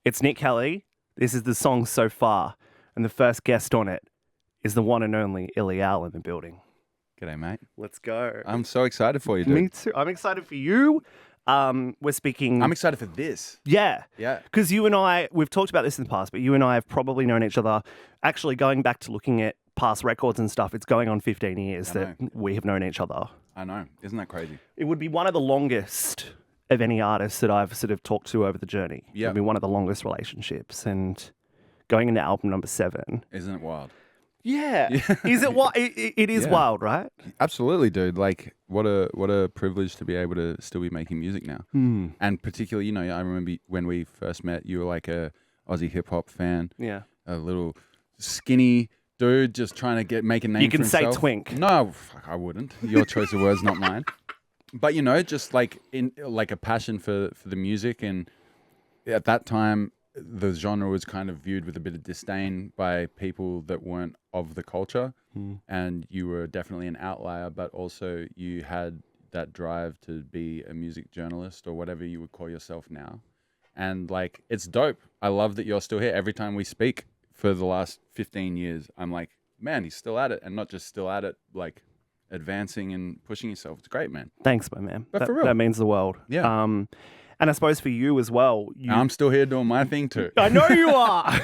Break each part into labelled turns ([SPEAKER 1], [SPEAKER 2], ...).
[SPEAKER 1] It's Nic Kelly. This is the song So Far. And the first guest on it is the one and only Illy in the building.
[SPEAKER 2] G'day, mate.
[SPEAKER 1] Let's go.
[SPEAKER 2] I'm so excited for you, dude.
[SPEAKER 1] Me too. I'm excited for you. We're speaking...
[SPEAKER 2] I'm excited for this.
[SPEAKER 1] Yeah.
[SPEAKER 2] Yeah.
[SPEAKER 1] Because you and I, we've talked about this in the past, but you and I have probably known each other, actually going back to looking at past records and stuff, it's going on 15 years that we have known each other.
[SPEAKER 2] I know. Isn't that crazy?
[SPEAKER 1] It would be one of the longest of any artist that I've sort of talked to over the journey.
[SPEAKER 2] Yeah.
[SPEAKER 1] It would be one of the longest relationships. And going into album number 7...
[SPEAKER 2] Isn't it wild?
[SPEAKER 1] Yeah. Is it wild? It is wild, right?
[SPEAKER 2] Absolutely, dude. Like, what a privilege to be able to still be making music now. And particularly, you know, I remember when we first met, you were like a Aussie hip hop fan.
[SPEAKER 1] Yeah.
[SPEAKER 2] A little skinny dude just trying to make a name for
[SPEAKER 1] You can
[SPEAKER 2] himself.
[SPEAKER 1] say twink.
[SPEAKER 2] No, fuck, I wouldn't. Your choice of words, not mine. But, you know, just like a passion for the music. And at that time, the genre was kind of viewed with a bit of disdain by people that weren't of the culture. And you were definitely an outlier, but also you had that drive to be a music journalist or whatever you would call yourself now. And like, it's dope. I love that you're still here. Every time we speak for the last 15 years, I'm like, man, he's still at it. And not just still at it, like advancing and pushing yourself. It's great, man.
[SPEAKER 1] Thanks, my man.
[SPEAKER 2] But for real.
[SPEAKER 1] That means the world.
[SPEAKER 2] Yeah.
[SPEAKER 1] And I suppose for you as well.
[SPEAKER 2] I'm still here doing my thing too.
[SPEAKER 1] I know you are.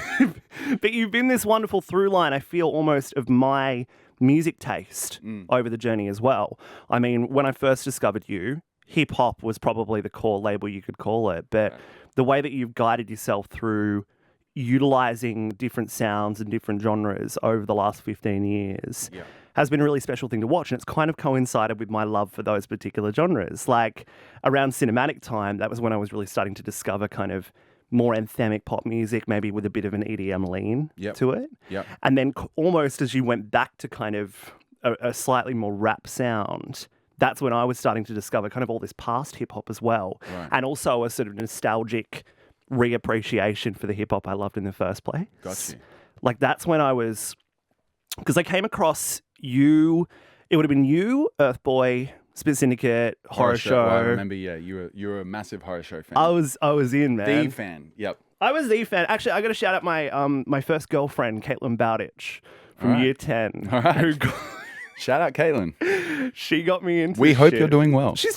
[SPEAKER 1] But you've been this wonderful through line, I feel, almost of my music taste over the journey as well. I mean, when I first discovered you, hip hop was probably the core label you could call it. But the way that you've guided yourself through utilizing different sounds and different genres over the last 15 years has been a really special thing to watch. And it's kind of coincided with my love for those particular genres. Like around cinematic time, that was when I was really starting to discover kind of more anthemic pop music, maybe with a bit of an EDM lean to it.
[SPEAKER 2] Yep.
[SPEAKER 1] And then almost as you went back to kind of a slightly more rap sound, that's when I was starting to discover kind of all this past hip hop as well.
[SPEAKER 2] Right.
[SPEAKER 1] And also a sort of nostalgic reappreciation for the hip hop I loved in the first place.
[SPEAKER 2] Got you.
[SPEAKER 1] Like that's when I was, because I came across you, it would have been you, Earth Boy, Spit Syndicate, Horror Show.
[SPEAKER 2] Well, I remember, you were a massive Horror Show fan.
[SPEAKER 1] I was in, man.
[SPEAKER 2] The fan, yep.
[SPEAKER 1] I was the fan. Actually, I got to shout out my my first girlfriend, Caitlin Bowditch, from year 10.
[SPEAKER 2] All right. Shout out Caitlin.
[SPEAKER 1] She got me into
[SPEAKER 2] We hope
[SPEAKER 1] shit.
[SPEAKER 2] you're doing well.
[SPEAKER 1] I think she's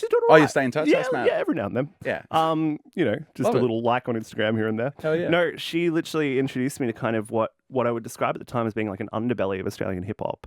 [SPEAKER 1] doing all right.
[SPEAKER 2] Oh, you stay in touch?
[SPEAKER 1] Yeah,
[SPEAKER 2] That's mad.
[SPEAKER 1] yeah, every now and then.
[SPEAKER 2] Yeah.
[SPEAKER 1] You know, just
[SPEAKER 2] Love
[SPEAKER 1] a
[SPEAKER 2] it.
[SPEAKER 1] little like on Instagram here and there.
[SPEAKER 2] Hell yeah.
[SPEAKER 1] No, she literally introduced me to kind of what I would describe at the time as being like an underbelly of Australian hip hop,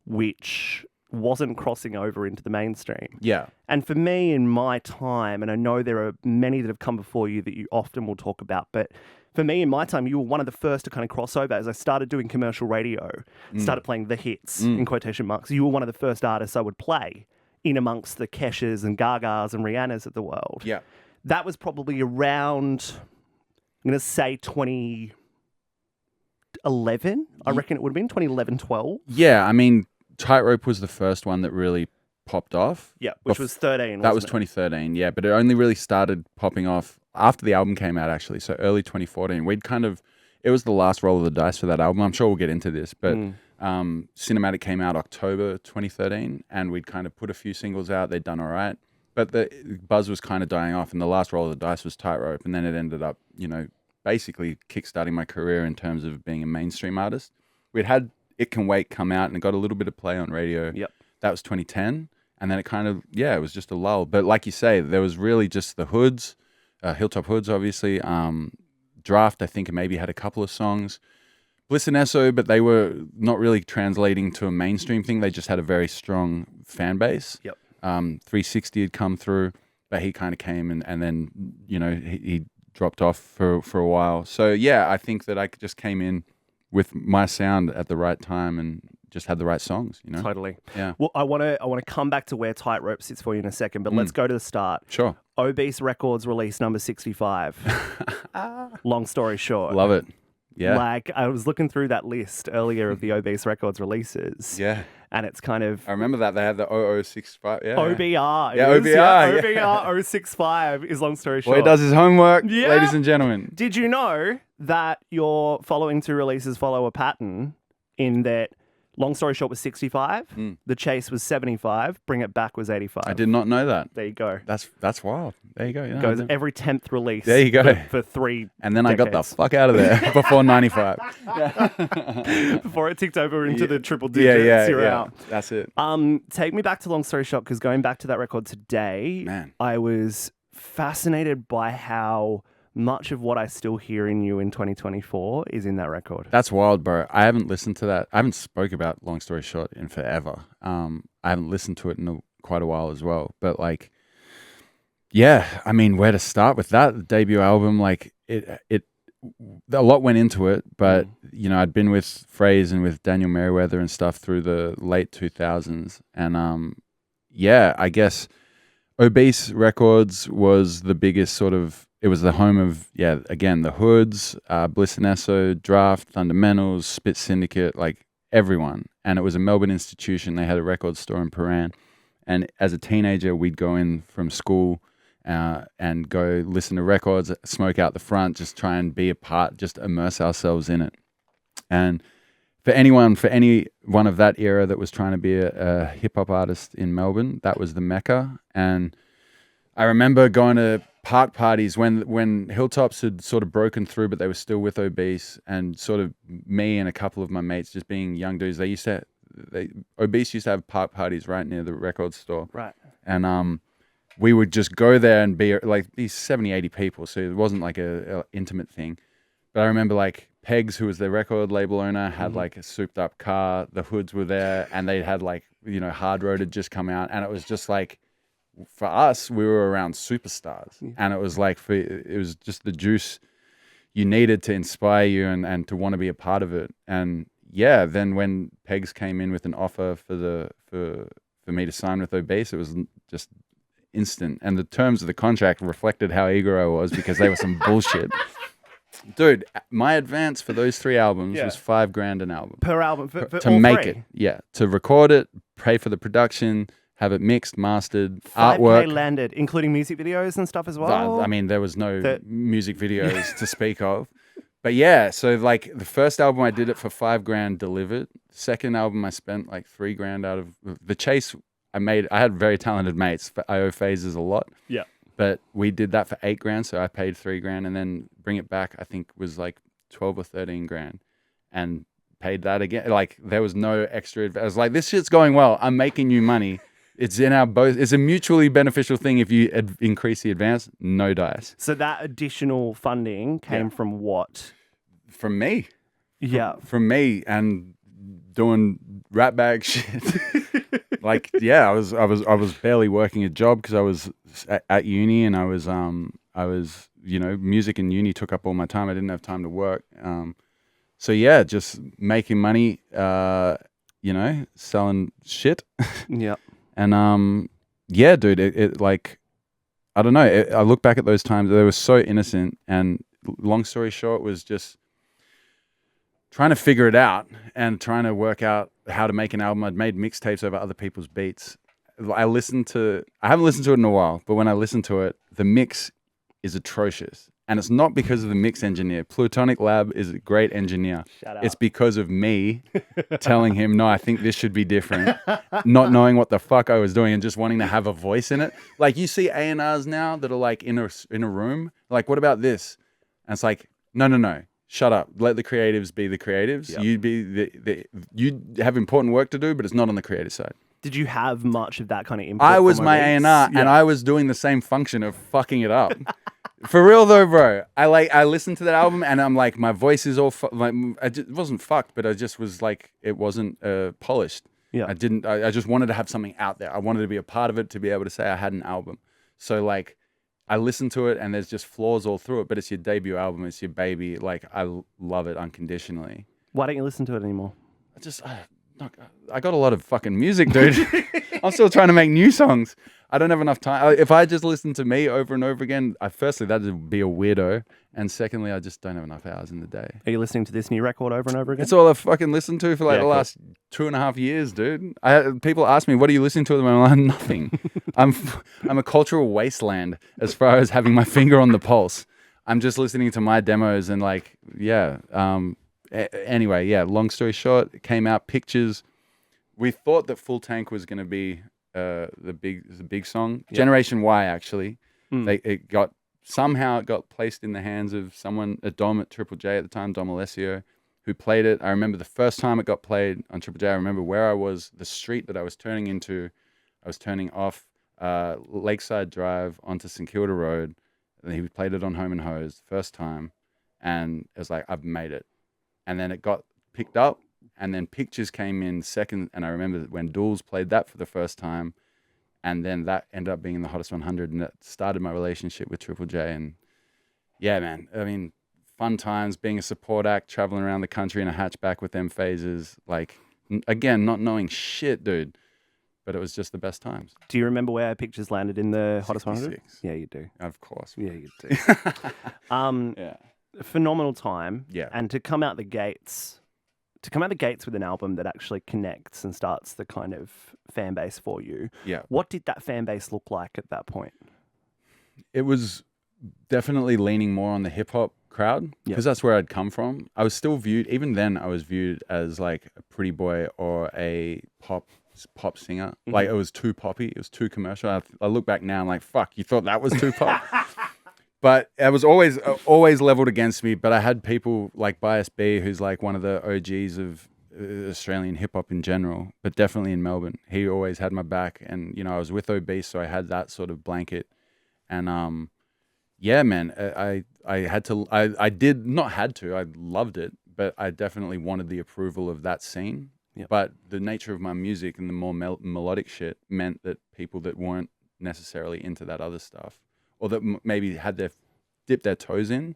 [SPEAKER 1] which wasn't crossing over into the mainstream.
[SPEAKER 2] Yeah.
[SPEAKER 1] And for me in my time, and I know there are many that have come before you that you often will talk about, but for me in my time, you were one of the first to kind of cross over. As I started doing commercial radio, started playing the hits, in quotation marks, you were one of the first artists I would play in amongst the Keshas and Gagas and Rihannas of the world.
[SPEAKER 2] Yeah.
[SPEAKER 1] That was probably around, I'm going to say 2011. I reckon it would have been 2011, 12.
[SPEAKER 2] Yeah, I mean, Tightrope was the first one that really popped off.
[SPEAKER 1] Yeah, which was 13.
[SPEAKER 2] That was
[SPEAKER 1] wasn't it?
[SPEAKER 2] 2013, yeah. But it only really started popping off after the album came out, actually. So early 2014. It was the last roll of the dice for that album. I'm sure we'll get into this. But Cinematic came out October 2013. And we'd kind of put a few singles out. They'd done all right. But the buzz was kind of dying off. And the last roll of the dice was Tightrope. And then it ended up, you know, basically kickstarting my career in terms of being a mainstream artist. We'd had It Can Wait come out and it got a little bit of play on radio.
[SPEAKER 1] Yep.
[SPEAKER 2] That was 2010. And then it kind of, it was just a lull. But like you say, there was really just the Hoods, Hilltop Hoods, obviously. Draft, I think, maybe had a couple of songs. Bliss and Esso, but they were not really translating to a mainstream thing. They just had a very strong fan base.
[SPEAKER 1] Yep.
[SPEAKER 2] 360 had come through, but he kind of came and then, you know, he dropped off for a while. So, yeah, I think that I just came in with my sound at the right time and just had the right songs, you know?
[SPEAKER 1] Totally.
[SPEAKER 2] Yeah.
[SPEAKER 1] Well, I want to come back to where Tightrope sits for you in a second, but let's go to the start.
[SPEAKER 2] Sure.
[SPEAKER 1] Obese Records release number 65. Long story short.
[SPEAKER 2] Love it. Yeah.
[SPEAKER 1] Like, I was looking through that list earlier of the Obese Records releases.
[SPEAKER 2] Yeah.
[SPEAKER 1] And it's kind of...
[SPEAKER 2] I remember that. They had the 0065. Yeah.
[SPEAKER 1] OBR.
[SPEAKER 2] Yeah,
[SPEAKER 1] it is,
[SPEAKER 2] OBR.
[SPEAKER 1] OBR 065 is long story short.
[SPEAKER 2] Boy does his homework,
[SPEAKER 1] Yeah.
[SPEAKER 2] ladies and gentlemen.
[SPEAKER 1] Did you know that your following two releases follow a pattern in that Long story short was 65. The chase was 75. Bring It Back was 85.
[SPEAKER 2] I did not know that.
[SPEAKER 1] There you go.
[SPEAKER 2] That's wild. There you go. Yeah,
[SPEAKER 1] Goes every 10th release.
[SPEAKER 2] There you go.
[SPEAKER 1] For 3
[SPEAKER 2] and then
[SPEAKER 1] decades.
[SPEAKER 2] I got the fuck out of there before 95.
[SPEAKER 1] Before it ticked over into the triple digits. You're out.
[SPEAKER 2] That's it.
[SPEAKER 1] Take me back to Long Story Short, because going back to that record today,
[SPEAKER 2] Man.
[SPEAKER 1] I was fascinated by how much of what I still hear in you in 2024 is in that record.
[SPEAKER 2] That's wild, bro. I haven't listened to that. I haven't spoke about Long Story Short in forever. I haven't listened to it in quite a while as well. But like, yeah, I mean, where to start with that? The debut album, like it a lot went into it, but you know, I'd been with Phrase and with Daniel Merriweather and stuff through the late 2000s. And yeah, I guess Obese Records was the biggest sort of, it was the home of, again, the Hoods, Bliss and Esso, Draft, Fundamentals, Spit Syndicate, like everyone. And it was a Melbourne institution. They had a record store in Paran. And as a teenager, we'd go in from school and go listen to records, smoke out the front, just try and be a part, just immerse ourselves in it. And for any one of that era that was trying to be a hip-hop artist in Melbourne, that was the Mecca. And I remember going to park parties when Hilltops had sort of broken through, but they were still with Obese, and sort of me and a couple of my mates just being young dudes. Obese used to have park parties right near the record store.
[SPEAKER 1] Right.
[SPEAKER 2] And we would just go there and be like these 70, 80 people. So it wasn't like a intimate thing. But I remember like Pegs, who was the record label owner, had like a souped up car. The Hoods were there, and they had like, you know, Hard Road had just come out. And it was just like, for us, we were around superstars. And it was like, it was just the juice you needed to inspire you and to want to be a part of it. And yeah, then when Pegs came in with an offer for me to sign with Obese, it was just instant. And the terms of the contract reflected how eager I was, because they were some bullshit. Dude, my advance for those 3 albums was $5,000 an album.
[SPEAKER 1] Per album? For
[SPEAKER 2] to
[SPEAKER 1] all
[SPEAKER 2] make
[SPEAKER 1] 3?
[SPEAKER 2] it. Yeah. To record it, pay for the production, have it mixed, mastered,
[SPEAKER 1] 5K
[SPEAKER 2] artwork.
[SPEAKER 1] landed, including music videos and stuff as well?
[SPEAKER 2] I mean, there was no music videos to speak of. But yeah, so like the first album I did it for $5,000 delivered. Second album I spent like $3,000 out of the chase. I had very talented mates. I owe Phases a lot.
[SPEAKER 1] Yeah.
[SPEAKER 2] But we did that for $8,000, so I paid $3,000, and then Bring It Back, I think, was like 12 or 13 grand, and paid that again. Like there was no extra. I was like, this shit's going well. I'm making you money. It's in our both. It's a mutually beneficial thing. If you increase the advance, no dice.
[SPEAKER 1] So that additional funding came from what?
[SPEAKER 2] From me.
[SPEAKER 1] Yeah.
[SPEAKER 2] From me and doing rat bag shit. Like, yeah, I was barely working a job because I was at uni, and I was you know, music and uni took up all my time. I didn't have time to work. So yeah, just making money. You know, selling shit.
[SPEAKER 1] Yeah.
[SPEAKER 2] And yeah, dude, it like, I don't know. I look back at those times; they were so innocent. And long story short, was just trying to figure it out and trying to work out how to make an album. I'd made mixtapes over other people's beats. I haven't listened to it in a while, but when I listened to it, the mix is atrocious. And it's not because of the mix engineer. Plutonic Lab is a great engineer.
[SPEAKER 1] Shout out.
[SPEAKER 2] It's because of me telling him, no, I think this should be different. Not knowing what the fuck I was doing and just wanting to have a voice in it. Like you see A&Rs now that are like in a room. Like, what about this? And it's like, no. Shut up. Let the creatives be the creatives. Yep. You have important work to do, but it's not on the creative side.
[SPEAKER 1] Did you have much of that kind of input?
[SPEAKER 2] I was my A&R, and I was doing the same function of fucking it up. For real though, bro. I listened to that album, and I'm like, my voice is all it wasn't fucked, but I just was like, it wasn't polished.
[SPEAKER 1] Yeah.
[SPEAKER 2] I just wanted to have something out there. I wanted to be a part of it, to be able to say I had an album. So like, I listened to it, and there's just flaws all through it, but it's your debut album. It's your baby. Like, I love it unconditionally.
[SPEAKER 1] Why don't you listen to it anymore?
[SPEAKER 2] I got a lot of fucking music, dude. I'm still trying to make new songs. I don't have enough time. If I just listen to me over and over again, firstly, that would be a weirdo. And secondly, I just don't have enough hours in the day.
[SPEAKER 1] Are you listening to this new record over and over again?
[SPEAKER 2] It's all I've fucking listened to for like the last 2.5 years, dude. People ask me, what are you listening to at the moment? I'm like, nothing. I'm a cultural wasteland as far as having my finger on the pulse. I'm just listening to my demos and like, yeah. Anyway, yeah, long story short, it came out, pictures. We thought that Full Tank was going to be the big song.
[SPEAKER 1] Yep.
[SPEAKER 2] Generation Y, actually. It got placed in the hands of someone, a Dom at Triple J at the time, Dom Alessio, who played it. I remember the first time it got played on Triple J. I remember where I was, the street that I was turning into. I was turning off Lakeside Drive onto St Kilda Road. And he played it on Home and Hose first time, and it was like, I've made it. And then it got picked up, and then Pictures came in second. And I remember when Duels played that for the first time, and then that ended up being in the Hottest 100, and that started my relationship with Triple J. And yeah, man, I mean, fun times being a support act, traveling around the country in a hatchback with them phases. Like, again, not knowing shit, dude. But it was just the best times.
[SPEAKER 1] Do you remember where Pictures landed in the Hottest 100? Yeah, you do.
[SPEAKER 2] Of course.
[SPEAKER 1] Yeah, you do.
[SPEAKER 2] Yeah.
[SPEAKER 1] Phenomenal time.
[SPEAKER 2] Yeah.
[SPEAKER 1] And to come out the gates with an album that actually connects and starts the kind of fan base for you.
[SPEAKER 2] Yeah.
[SPEAKER 1] What did that fan base look like at that point?
[SPEAKER 2] It was definitely leaning more on the hip hop crowd because that's where I'd come from. I was still viewed, even then I was viewed as like a pretty boy or a pop singer. Like, it was too poppy, it was too commercial. I look back now and like, fuck, you thought that was too pop? But it was always leveled against me. But I had people like Bias B, who's like one of the OGs of Australian hip hop in general, but definitely in Melbourne. He always had my back, and you know, I was with Obese, so I had that sort of blanket. And yeah, man, I loved it, but I definitely wanted the approval of that scene. Yep. But the nature of my music and the more melodic shit meant that people that weren't necessarily into that other stuff, or that maybe had dipped their toes in,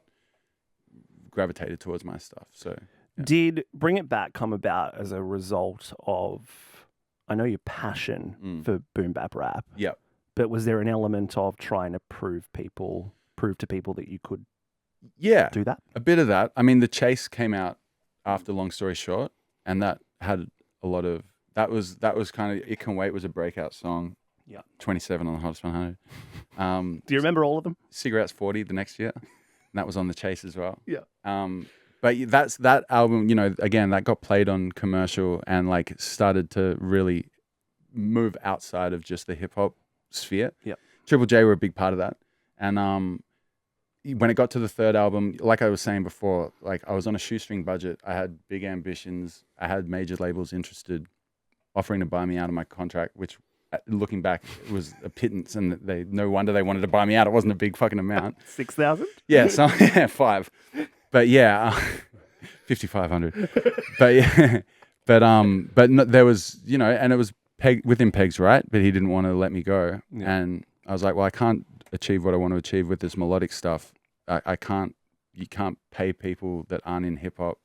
[SPEAKER 2] gravitated towards my stuff. So, yeah.
[SPEAKER 1] Did Bring It Back come about as a result of, I know, your passion for boom bap rap?
[SPEAKER 2] Yeah.
[SPEAKER 1] But was there an element of trying to prove to people that you could do that?
[SPEAKER 2] A bit of that. I mean, The Chase came out after Long Story Short, and that had a lot of, that was kind of, It Can Wait was a breakout song.
[SPEAKER 1] Yeah.
[SPEAKER 2] 27 on the Hottest 100.
[SPEAKER 1] Do you remember all of them?
[SPEAKER 2] Cigarettes 40 the next year. And that was on The Chase as well.
[SPEAKER 1] Yeah.
[SPEAKER 2] But that album, you know, again, that got played on commercial and like started to really move outside of just the hip hop sphere.
[SPEAKER 1] Yeah.
[SPEAKER 2] Triple J were a big part of that. And when it got to the third album, like I was saying before, like I was on a shoestring budget. I had big ambitions. I had major labels interested, offering to buy me out of my contract, which looking back, it was a pittance, and no wonder they wanted to buy me out. It wasn't a big fucking amount.
[SPEAKER 1] 6,000?
[SPEAKER 2] Yeah, so yeah, 5. But yeah, 5,500. But yeah, but no, there was, you know, and it was within pegs, right? But he didn't want to let me go, and I was like, well, I can't achieve what I want to achieve with this melodic stuff. You can't pay people that aren't in hip hop.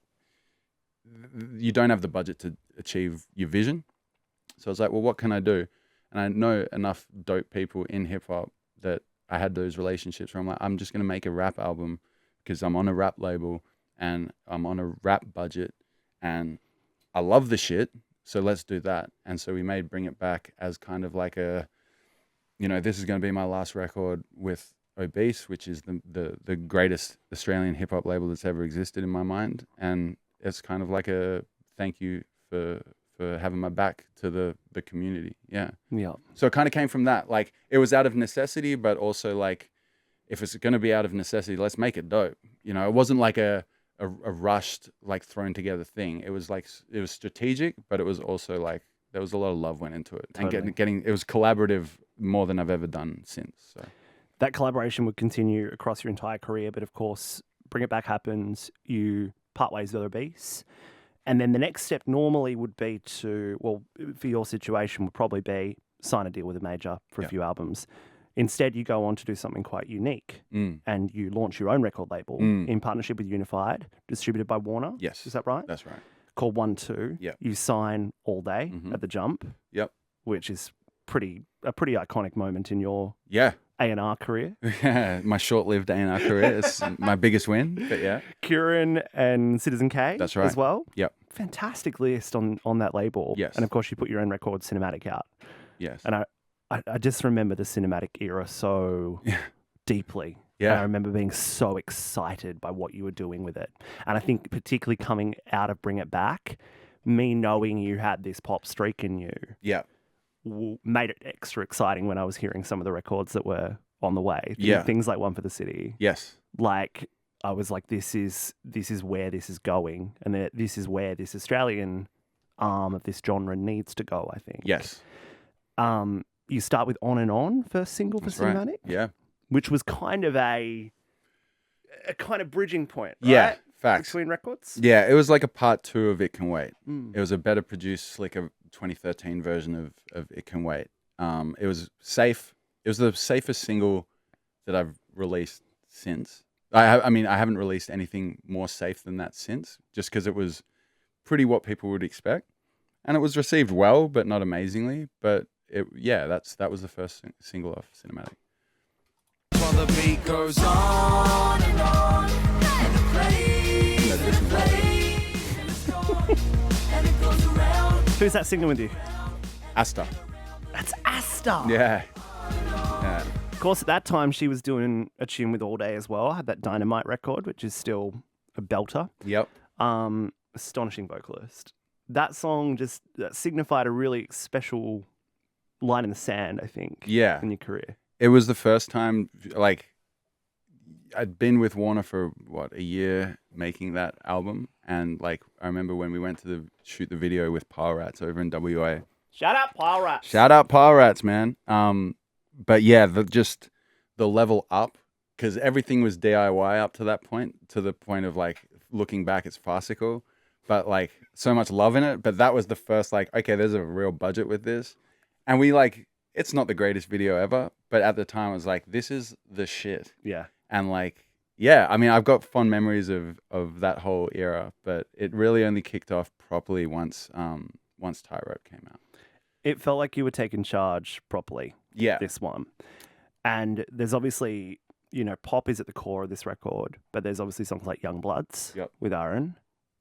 [SPEAKER 2] You don't have the budget to achieve your vision. So I was like, well, what can I do? And I know enough dope people in hip hop that I had those relationships where I'm like, I'm just going to make a rap album because I'm on a rap label and I'm on a rap budget and I love the shit. So let's do that. And so we made Bring It Back as kind of like a, you know, this is going to be my last record with Obese, which is the greatest Australian hip hop label that's ever existed in my mind. And it's kind of like a thank you for having my back to the community. Yeah.
[SPEAKER 1] Yeah.
[SPEAKER 2] So it kind of came from that. Like, it was out of necessity, but also like, if it's going to be out of necessity, let's make it dope. You know, it wasn't like a rushed, like thrown together thing. It was like, it was strategic, but it was also like, there was a lot of love went into it. Totally. And getting it was collaborative more than I've ever done since. So
[SPEAKER 1] that collaboration would continue across your entire career. But of course, Bring It Back happens, you part ways with Obese. And then the next step normally would be to, well, for your situation, would probably be sign a deal with a major for a few albums. Instead, you go on to do something quite unique and you launch your own record label in partnership with Unified, distributed by Warner.
[SPEAKER 2] Yes.
[SPEAKER 1] Is that right?
[SPEAKER 2] That's right.
[SPEAKER 1] Called 1-2.
[SPEAKER 2] Yep.
[SPEAKER 1] You sign All Day at the Jump.
[SPEAKER 2] Yep.
[SPEAKER 1] Which is a pretty iconic moment in your A&R career.
[SPEAKER 2] My short-lived A&R career. It's my biggest win, but yeah.
[SPEAKER 1] Kieran and Citizen K.
[SPEAKER 2] That's right.
[SPEAKER 1] As well.
[SPEAKER 2] Yep.
[SPEAKER 1] Fantastic list on that label.
[SPEAKER 2] Yes.
[SPEAKER 1] And of course, you put your own record, Cinematic, out.
[SPEAKER 2] Yes.
[SPEAKER 1] And I just remember the Cinematic era so deeply.
[SPEAKER 2] Yeah.
[SPEAKER 1] And I remember being so excited by what you were doing with it. And I think particularly coming out of Bring It Back, me knowing you had this pop streak in you
[SPEAKER 2] Yeah.
[SPEAKER 1] made it extra exciting when I was hearing some of the records that were on the way.
[SPEAKER 2] Yeah.
[SPEAKER 1] Things like One for the City.
[SPEAKER 2] Yes.
[SPEAKER 1] Like, I was like, this is where this is going. And that this is where this Australian arm of this genre needs to go, I think.
[SPEAKER 2] Yes.
[SPEAKER 1] You start with On and On, first single for
[SPEAKER 2] That's right.
[SPEAKER 1] Cinematic.
[SPEAKER 2] Yeah.
[SPEAKER 1] Which was kind of a kind of bridging point, right?
[SPEAKER 2] Yeah. Facts.
[SPEAKER 1] Between records.
[SPEAKER 2] Yeah, it was like a part 2 of It Can Wait.
[SPEAKER 1] Mm.
[SPEAKER 2] It was a better produced, slicker 2013 version of It Can Wait. It was safe. It was the safest single that I've released since. I mean, I haven't released anything more safe than that since, just because it was pretty what people would expect. And it was received well, but not amazingly. But that was the first single off Cinematic.
[SPEAKER 3] While the beat goes on and on, and it plays, and it plays, and it's gone, and it goes around.
[SPEAKER 1] Who's that singing with you?
[SPEAKER 2] Asta.
[SPEAKER 1] That's Asta.
[SPEAKER 2] Yeah.
[SPEAKER 1] Of course, at that time, she was doing a tune with All Day as well. Had that Dynamite record, which is still a belter.
[SPEAKER 2] Yep.
[SPEAKER 1] Astonishing vocalist. That song just signified a really special line in the sand, I think.
[SPEAKER 2] Yeah.
[SPEAKER 1] In your career.
[SPEAKER 2] It was the first time, like, I'd been with Warner for, a year making that album. And, like, I remember when we went to shoot the video with Power Rats over in WA.
[SPEAKER 1] Shout out Power Rats.
[SPEAKER 2] Shout out Power Rats, man. But, yeah, the level up, because everything was DIY up to that point, to the point of, like, looking back, it's farcical. But, like, so much love in it. But that was the first, like, okay, there's a real budget with this. And we, like... It's not the greatest video ever, but at the time I was like, this is the shit.
[SPEAKER 1] Yeah.
[SPEAKER 2] And like, yeah, I mean, I've got fond memories of that whole era, but it really only kicked off properly once Tightrope came out.
[SPEAKER 1] It felt like you were taking charge properly.
[SPEAKER 2] Yeah.
[SPEAKER 1] This one. And there's obviously, pop is at the core of this record, but there's obviously songs like Young Bloods with Aaron,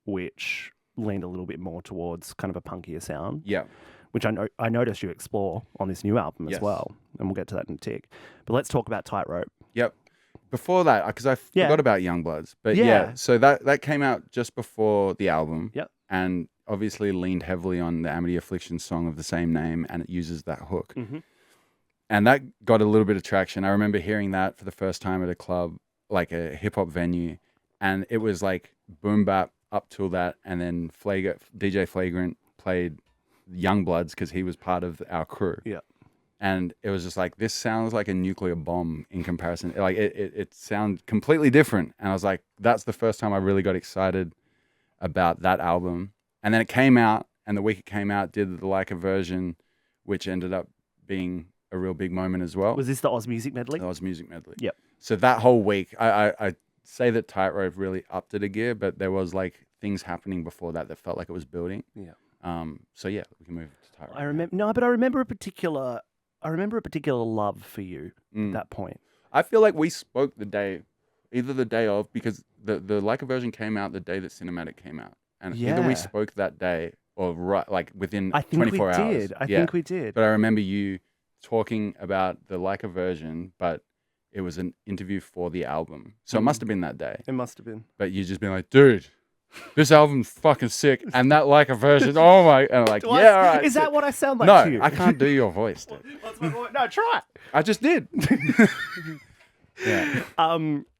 [SPEAKER 1] which leaned a little bit more towards kind of a punkier sound.
[SPEAKER 2] Yeah.
[SPEAKER 1] Which I noticed you explore on this new album as well. And we'll get to that in a tick. But let's talk about Tightrope.
[SPEAKER 2] Yep. Before that, because I forgot about Youngbloods. But so that came out just before the album.
[SPEAKER 1] Yep.
[SPEAKER 2] And obviously leaned heavily on the Amity Affliction song of the same name, and it uses that hook.
[SPEAKER 1] Mm-hmm.
[SPEAKER 2] And that got a little bit of traction. I remember hearing that for the first time at a club, like a hip-hop venue. And it was like boom bap up till that. And then DJ Flagrant played Youngbloods because he was part of our crew.
[SPEAKER 1] Yeah.
[SPEAKER 2] And it was just like, this sounds like a nuclear bomb in comparison. Like it sounds completely different. And I was like, that's the first time I really got excited about that album. And then it came out, and the week it came out, did the Leica version, which ended up being a real big moment as well.
[SPEAKER 1] Was this the Oz Music Medley?
[SPEAKER 2] The Oz Music Medley.
[SPEAKER 1] Yep.
[SPEAKER 2] So that whole week, I say that Tightrope really upped it a gear, but there was like things happening before that felt like it was building.
[SPEAKER 1] Yeah.
[SPEAKER 2] So yeah, we can move to Tightrope.
[SPEAKER 1] I remember a particular love for you at that point.
[SPEAKER 2] I feel like we spoke either the day of, because the Leica version came out the day that Cinematic came out, and either we spoke that day or within 24 hours.
[SPEAKER 1] I think we did.
[SPEAKER 2] But I remember you talking about the Leica version, but it was an interview for the album, so it must have been that day.
[SPEAKER 1] It must have been.
[SPEAKER 2] But you just been like, dude, this album's fucking sick, and that Leica version, oh my! And I'm like, all right.
[SPEAKER 1] Is that what I sound like to you?
[SPEAKER 2] No, I can't do your voice, dude.
[SPEAKER 1] What's my voice? No, try it.
[SPEAKER 2] I just did. Yeah.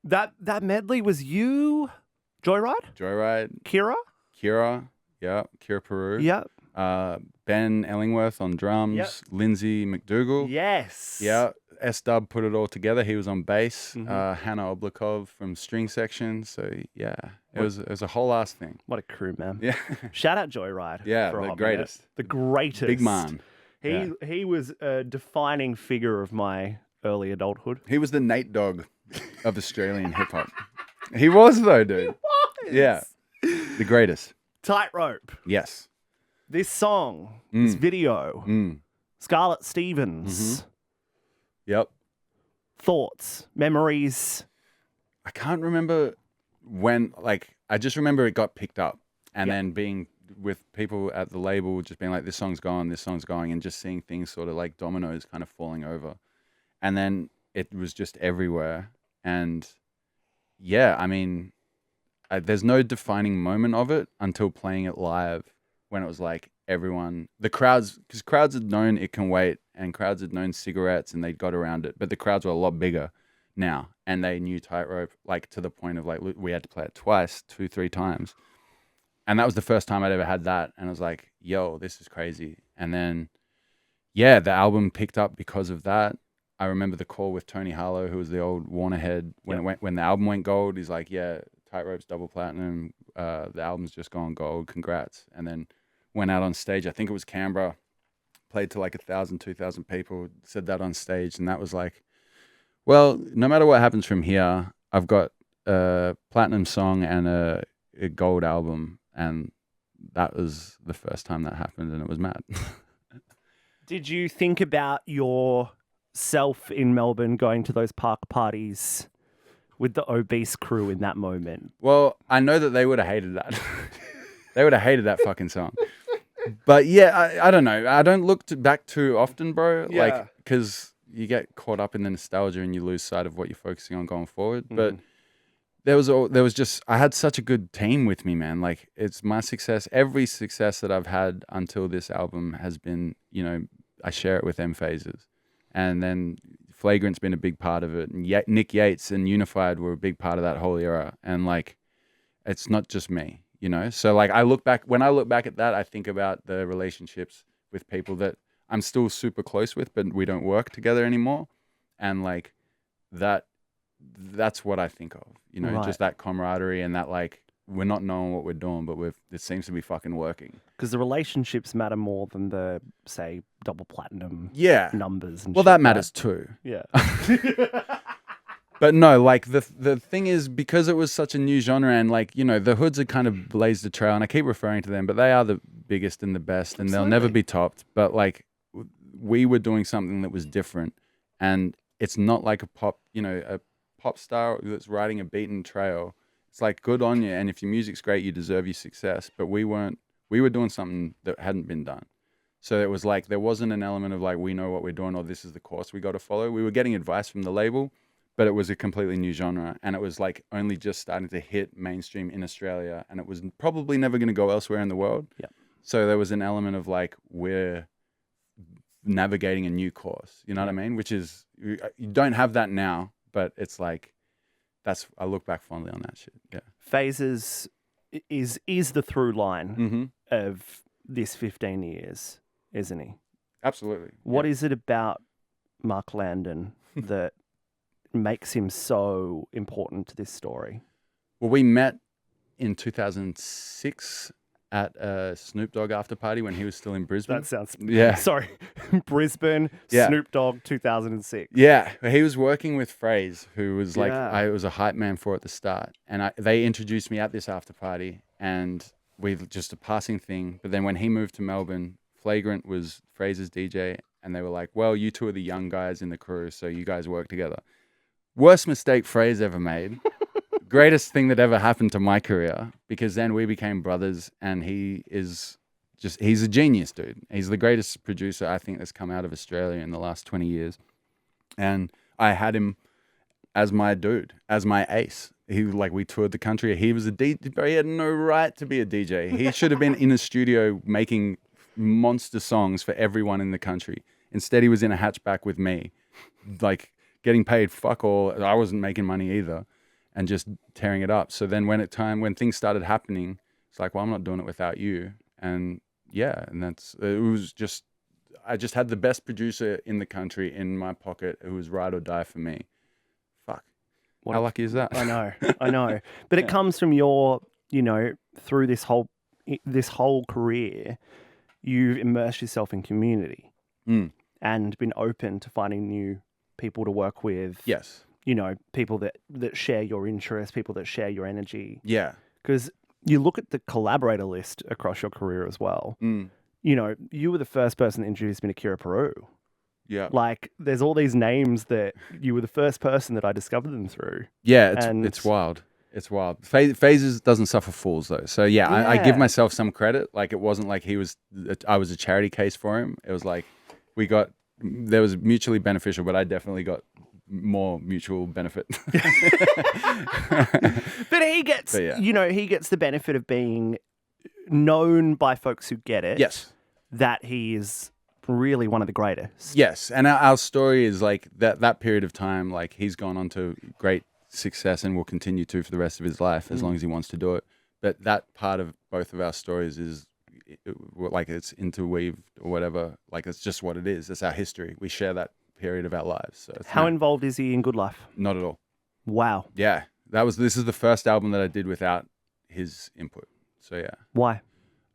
[SPEAKER 1] That medley was you, Joyride,
[SPEAKER 2] Kira, yeah, Kira Peru,
[SPEAKER 1] yep,
[SPEAKER 2] Ben Ellingworth on drums, Lindsay McDougall,
[SPEAKER 1] yes,
[SPEAKER 2] yeah. S-Dub put it all together. He was on bass. Hannah Oblakov from string section. So yeah, it was a whole ass thing.
[SPEAKER 1] What a crew, man.
[SPEAKER 2] Yeah.
[SPEAKER 1] Shout out Joyride.
[SPEAKER 2] Yeah,
[SPEAKER 1] for a
[SPEAKER 2] the
[SPEAKER 1] hot
[SPEAKER 2] greatest.
[SPEAKER 1] minute. The greatest.
[SPEAKER 2] Big man.
[SPEAKER 1] He was a defining figure of my early adulthood.
[SPEAKER 2] He was the Nate Dogg of Australian hip hop. He was though, dude.
[SPEAKER 1] He was.
[SPEAKER 2] Yeah. The greatest.
[SPEAKER 1] Tightrope.
[SPEAKER 2] Yes.
[SPEAKER 1] This song, this video, Scarlett Stevens.
[SPEAKER 2] Yep.
[SPEAKER 1] Thoughts, memories.
[SPEAKER 2] I can't remember when, I just remember it got picked up, and then being with people at the label, just being like, this song's going, and just seeing things sort of like dominoes kind of falling over. And then it was just everywhere. And yeah, I mean, there's no defining moment of it until playing it live, when it was like everyone, the crowds, because crowds had known It Can Wait and crowds had known Cigarettes and they got around it, but the crowds were a lot bigger now and they knew Tightrope, like to the point of like we had to play it twice, 2-3 times. And that was the first time I'd ever had that. And I was like, yo, this is crazy. And then, yeah, the album picked up because of that. I remember the call with Tony Harlow, who was the old Warner head, when the album went gold. He's like, yeah, Tightrope's double platinum. The album's just gone gold. Congrats. And then went out on stage. I think it was Canberra. Played to like 1,000, 2,000 people. Said that on stage. And that was like, well, no matter what happens from here, I've got a platinum song and a gold album. And that was the first time that happened. And it was mad.
[SPEAKER 1] Did you think about yourself in Melbourne going to those park parties with the obese crew in that moment?
[SPEAKER 2] Well, I know that they would have hated that. They would have hated that fucking song. But yeah, I don't know. I don't look back too often, bro.
[SPEAKER 1] Yeah.
[SPEAKER 2] Like, because you get caught up in the nostalgia and you lose sight of what you're focusing on going forward. But there was just, I had such a good team with me, man. Like, it's my success. Every success that I've had until this album has been, you know, I share it with them phases. And then Flagrant's been a big part of it. And Nick Yates and Unified were a big part of that whole era. And like, it's not just me, you know? So like, when I look back at that, I think about the relationships with people that I'm still super close with, but we don't work together anymore. And like, that's what I think of, you know, just that camaraderie and that like, we're not knowing what we're doing, but it seems to be fucking working.
[SPEAKER 1] Because the relationships matter more than the, say, double platinum numbers. And
[SPEAKER 2] well, that matters too.
[SPEAKER 1] Yeah.
[SPEAKER 2] But no, like the thing is, because it was such a new genre and like, you know, the Hoods had kind of blazed the trail and I keep referring to them, but they are the biggest and the best and they'll never be topped. But like we were doing something that was different and it's not like a pop star that's riding a beaten trail. It's like, good on you, and if your music's great, you deserve your success. But we were doing something that hadn't been done. So it was like, there wasn't an element of like, we know what we're doing or this is the course we got to follow. We were getting advice from the label, but it was a completely new genre. And it was like only just starting to hit mainstream in Australia. And it was probably never going to go elsewhere in the world.
[SPEAKER 1] Yeah. So
[SPEAKER 2] there was an element of like, we're navigating a new course. You know what I mean? Which is, you don't have that now, but it's like, I look back fondly on that shit. Yeah.
[SPEAKER 1] Phases is the through line of this 15 years, isn't he?
[SPEAKER 2] Absolutely.
[SPEAKER 1] What is it about Mark Landon that makes him so important to this story?
[SPEAKER 2] Well, we met in 2006 at a Snoop Dogg after party when he was still in Brisbane.
[SPEAKER 1] That sounds...
[SPEAKER 2] Yeah.
[SPEAKER 1] Sorry. Brisbane, Snoop Dogg, 2006.
[SPEAKER 2] Yeah. He was working with Phrase, who was like, I was a hype man for at the start. And they introduced me at this after party and we just a passing thing. But then when he moved to Melbourne, Flagrant was Fraser's DJ. And they were like, well, you two are the young guys in the crew, so you guys work together. Worst mistake Phrase ever made. Greatest thing that ever happened to my career, because then we became brothers and he's a genius, dude. He's the greatest producer I think that's come out of Australia in the last 20 years. And I had him as my dude, as my ace. We toured the country. He was a DJ, but he had no right to be a DJ. He should have been in a studio making monster songs for everyone in the country. Instead, he was in a hatchback with me, like getting paid fuck all. I wasn't making money either. And just tearing it up. So then when things started happening, it's like, well, I'm not doing it without you. And yeah, and I just had the best producer in the country in my pocket who was ride or die for me. Fuck. How lucky is that?
[SPEAKER 1] I know. But it comes from your, you know, through this whole career, you've immersed yourself in community and been open to finding new people to work with.
[SPEAKER 2] Yes.
[SPEAKER 1] You know, people that share your interests, people that share your energy.
[SPEAKER 2] Yeah.
[SPEAKER 1] Because you look at the collaborator list across your career as well. You know, you were the first person that introduced me to Kira Peru.
[SPEAKER 2] Yeah.
[SPEAKER 1] Like, there's all these names that you were the first person that I discovered them through.
[SPEAKER 2] Yeah, it's wild. It's wild. Phases doesn't suffer fools, though. So, yeah. I give myself some credit. Like, it wasn't like I was a charity case for him. It was like, there was mutually beneficial, but I definitely got more mutual benefit.
[SPEAKER 1] But he gets, he gets the benefit of being known by folks who get it.
[SPEAKER 2] Yes.
[SPEAKER 1] That he is really one of the greatest.
[SPEAKER 2] Yes. And our story is like that period of time, like he's gone on to great success and will continue to for the rest of his life as long as he wants to do it. But that part of both of our stories is like it's interweaved or whatever. Like it's just what it is. It's our history. We share that period of our lives. So
[SPEAKER 1] How involved is he in Good Life?
[SPEAKER 2] Not at all.
[SPEAKER 1] Wow.
[SPEAKER 2] Yeah. This is the first album that I did without his input. So yeah.
[SPEAKER 1] Why?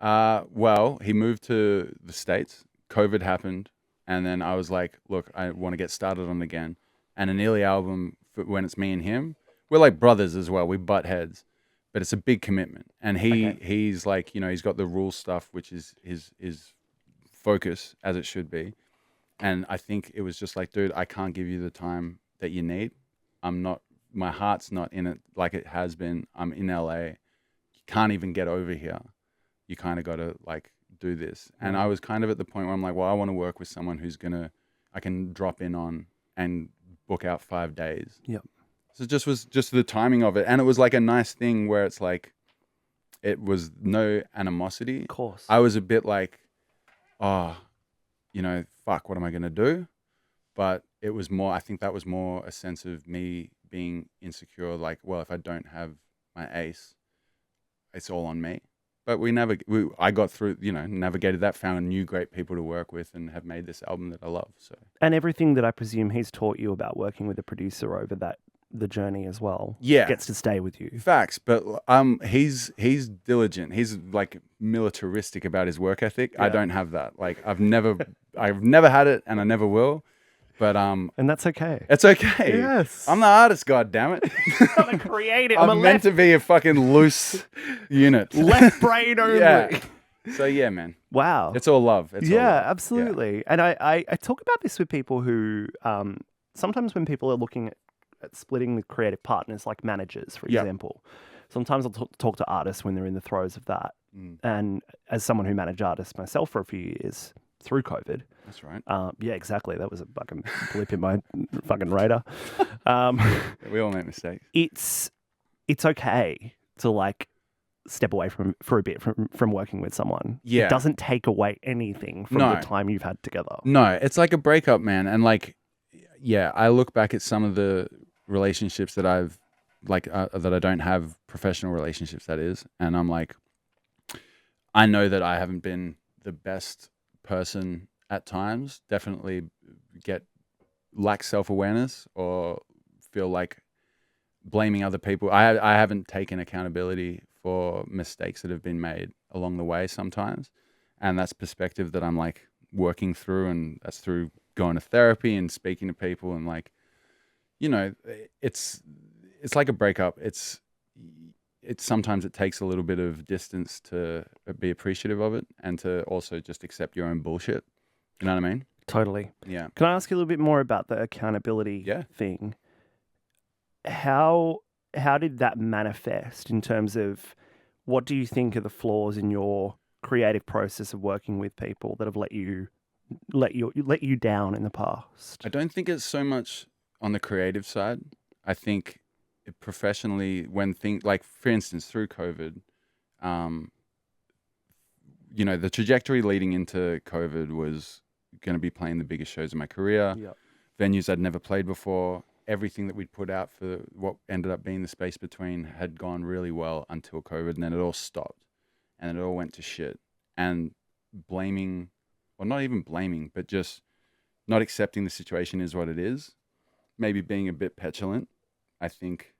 [SPEAKER 2] Well, he moved to the States. COVID happened. And then I was like, look, I want to get started on it again. And an Illy album, when it's me and him, we're like brothers as well. We butt heads. But it's a big commitment. And he's like, he's got the rule stuff, which is his focus, as it should be. And I think it was just like, dude, I can't give you the time that you need. My heart's not in it like it has been. I'm in LA. You can't even get over here. You kind of got to like do this. And I was kind of at the point where I'm like, well, I want to work with someone who's I can drop in on and book out 5 days.
[SPEAKER 1] Yep.
[SPEAKER 2] So it was just the timing of it. And it was like a nice thing where it's like, it was no animosity.
[SPEAKER 1] Of course.
[SPEAKER 2] I was a bit like, fuck, what am I going to do? But it was more, I think that was more a sense of me being insecure. Like, well, if I don't have my ace, it's all on me. But I got through, navigated that, found new great people to work with and have made this album that I love. So.
[SPEAKER 1] And everything that I presume he's taught you about working with a producer over the journey as well.
[SPEAKER 2] Yeah.
[SPEAKER 1] Gets to stay with you.
[SPEAKER 2] Facts. But he's diligent. He's like militaristic about his work ethic. Yeah. I don't have that. Like I've never had it and I never will. But
[SPEAKER 1] and that's okay.
[SPEAKER 2] It's okay.
[SPEAKER 1] Yes.
[SPEAKER 2] I'm the artist, god damn it.
[SPEAKER 1] I'm a creative.
[SPEAKER 2] I'm meant to be a fucking loose unit.
[SPEAKER 1] Left brain only.
[SPEAKER 2] Yeah. So yeah, man.
[SPEAKER 1] Wow.
[SPEAKER 2] It's all love. It's all love.
[SPEAKER 1] Absolutely. Yeah. And I talk about this with people who sometimes when people are looking at splitting with creative partners like managers, for example, sometimes I'll talk to artists when they're in the throes of that. And as someone who managed artists myself for a few years through COVID.
[SPEAKER 2] That's right.
[SPEAKER 1] Yeah, exactly. That was a fucking blip in my fucking radar.
[SPEAKER 2] We all make mistakes.
[SPEAKER 1] It's okay to like step away for a bit from working with someone.
[SPEAKER 2] Yeah.
[SPEAKER 1] It doesn't take away anything from the time you've had together.
[SPEAKER 2] No, it's like a breakup, man. And like, yeah, I look back at some of the relationships that I've like that I don't have professional relationships, that is, and I'm like, I know that I haven't been the best person at times. Definitely lack self-awareness or feel like blaming other people. I haven't taken accountability for mistakes that have been made along the way sometimes, and that's perspective that I'm like working through, and that's through going to therapy and speaking to people, and like, it's like a breakup. It's sometimes it takes a little bit of distance to be appreciative of it and to also just accept your own bullshit. You know what I mean?
[SPEAKER 1] Totally.
[SPEAKER 2] Yeah.
[SPEAKER 1] Can I ask you a little bit more about the accountability thing? How did that manifest in terms of what do you think are the flaws in your creative process of working with people that have let you down in the past?
[SPEAKER 2] I don't think it's so much on the creative side. I think professionally, when things like, for instance, through COVID, the trajectory leading into COVID was going to be playing the biggest shows of my career, venues I'd never played before. Everything that we'd put out for what ended up being the space between had gone really well until COVID, and then it all stopped and it all went to shit. And blaming, or not even blaming, but just not accepting the situation is what it is, maybe being a bit petulant, I think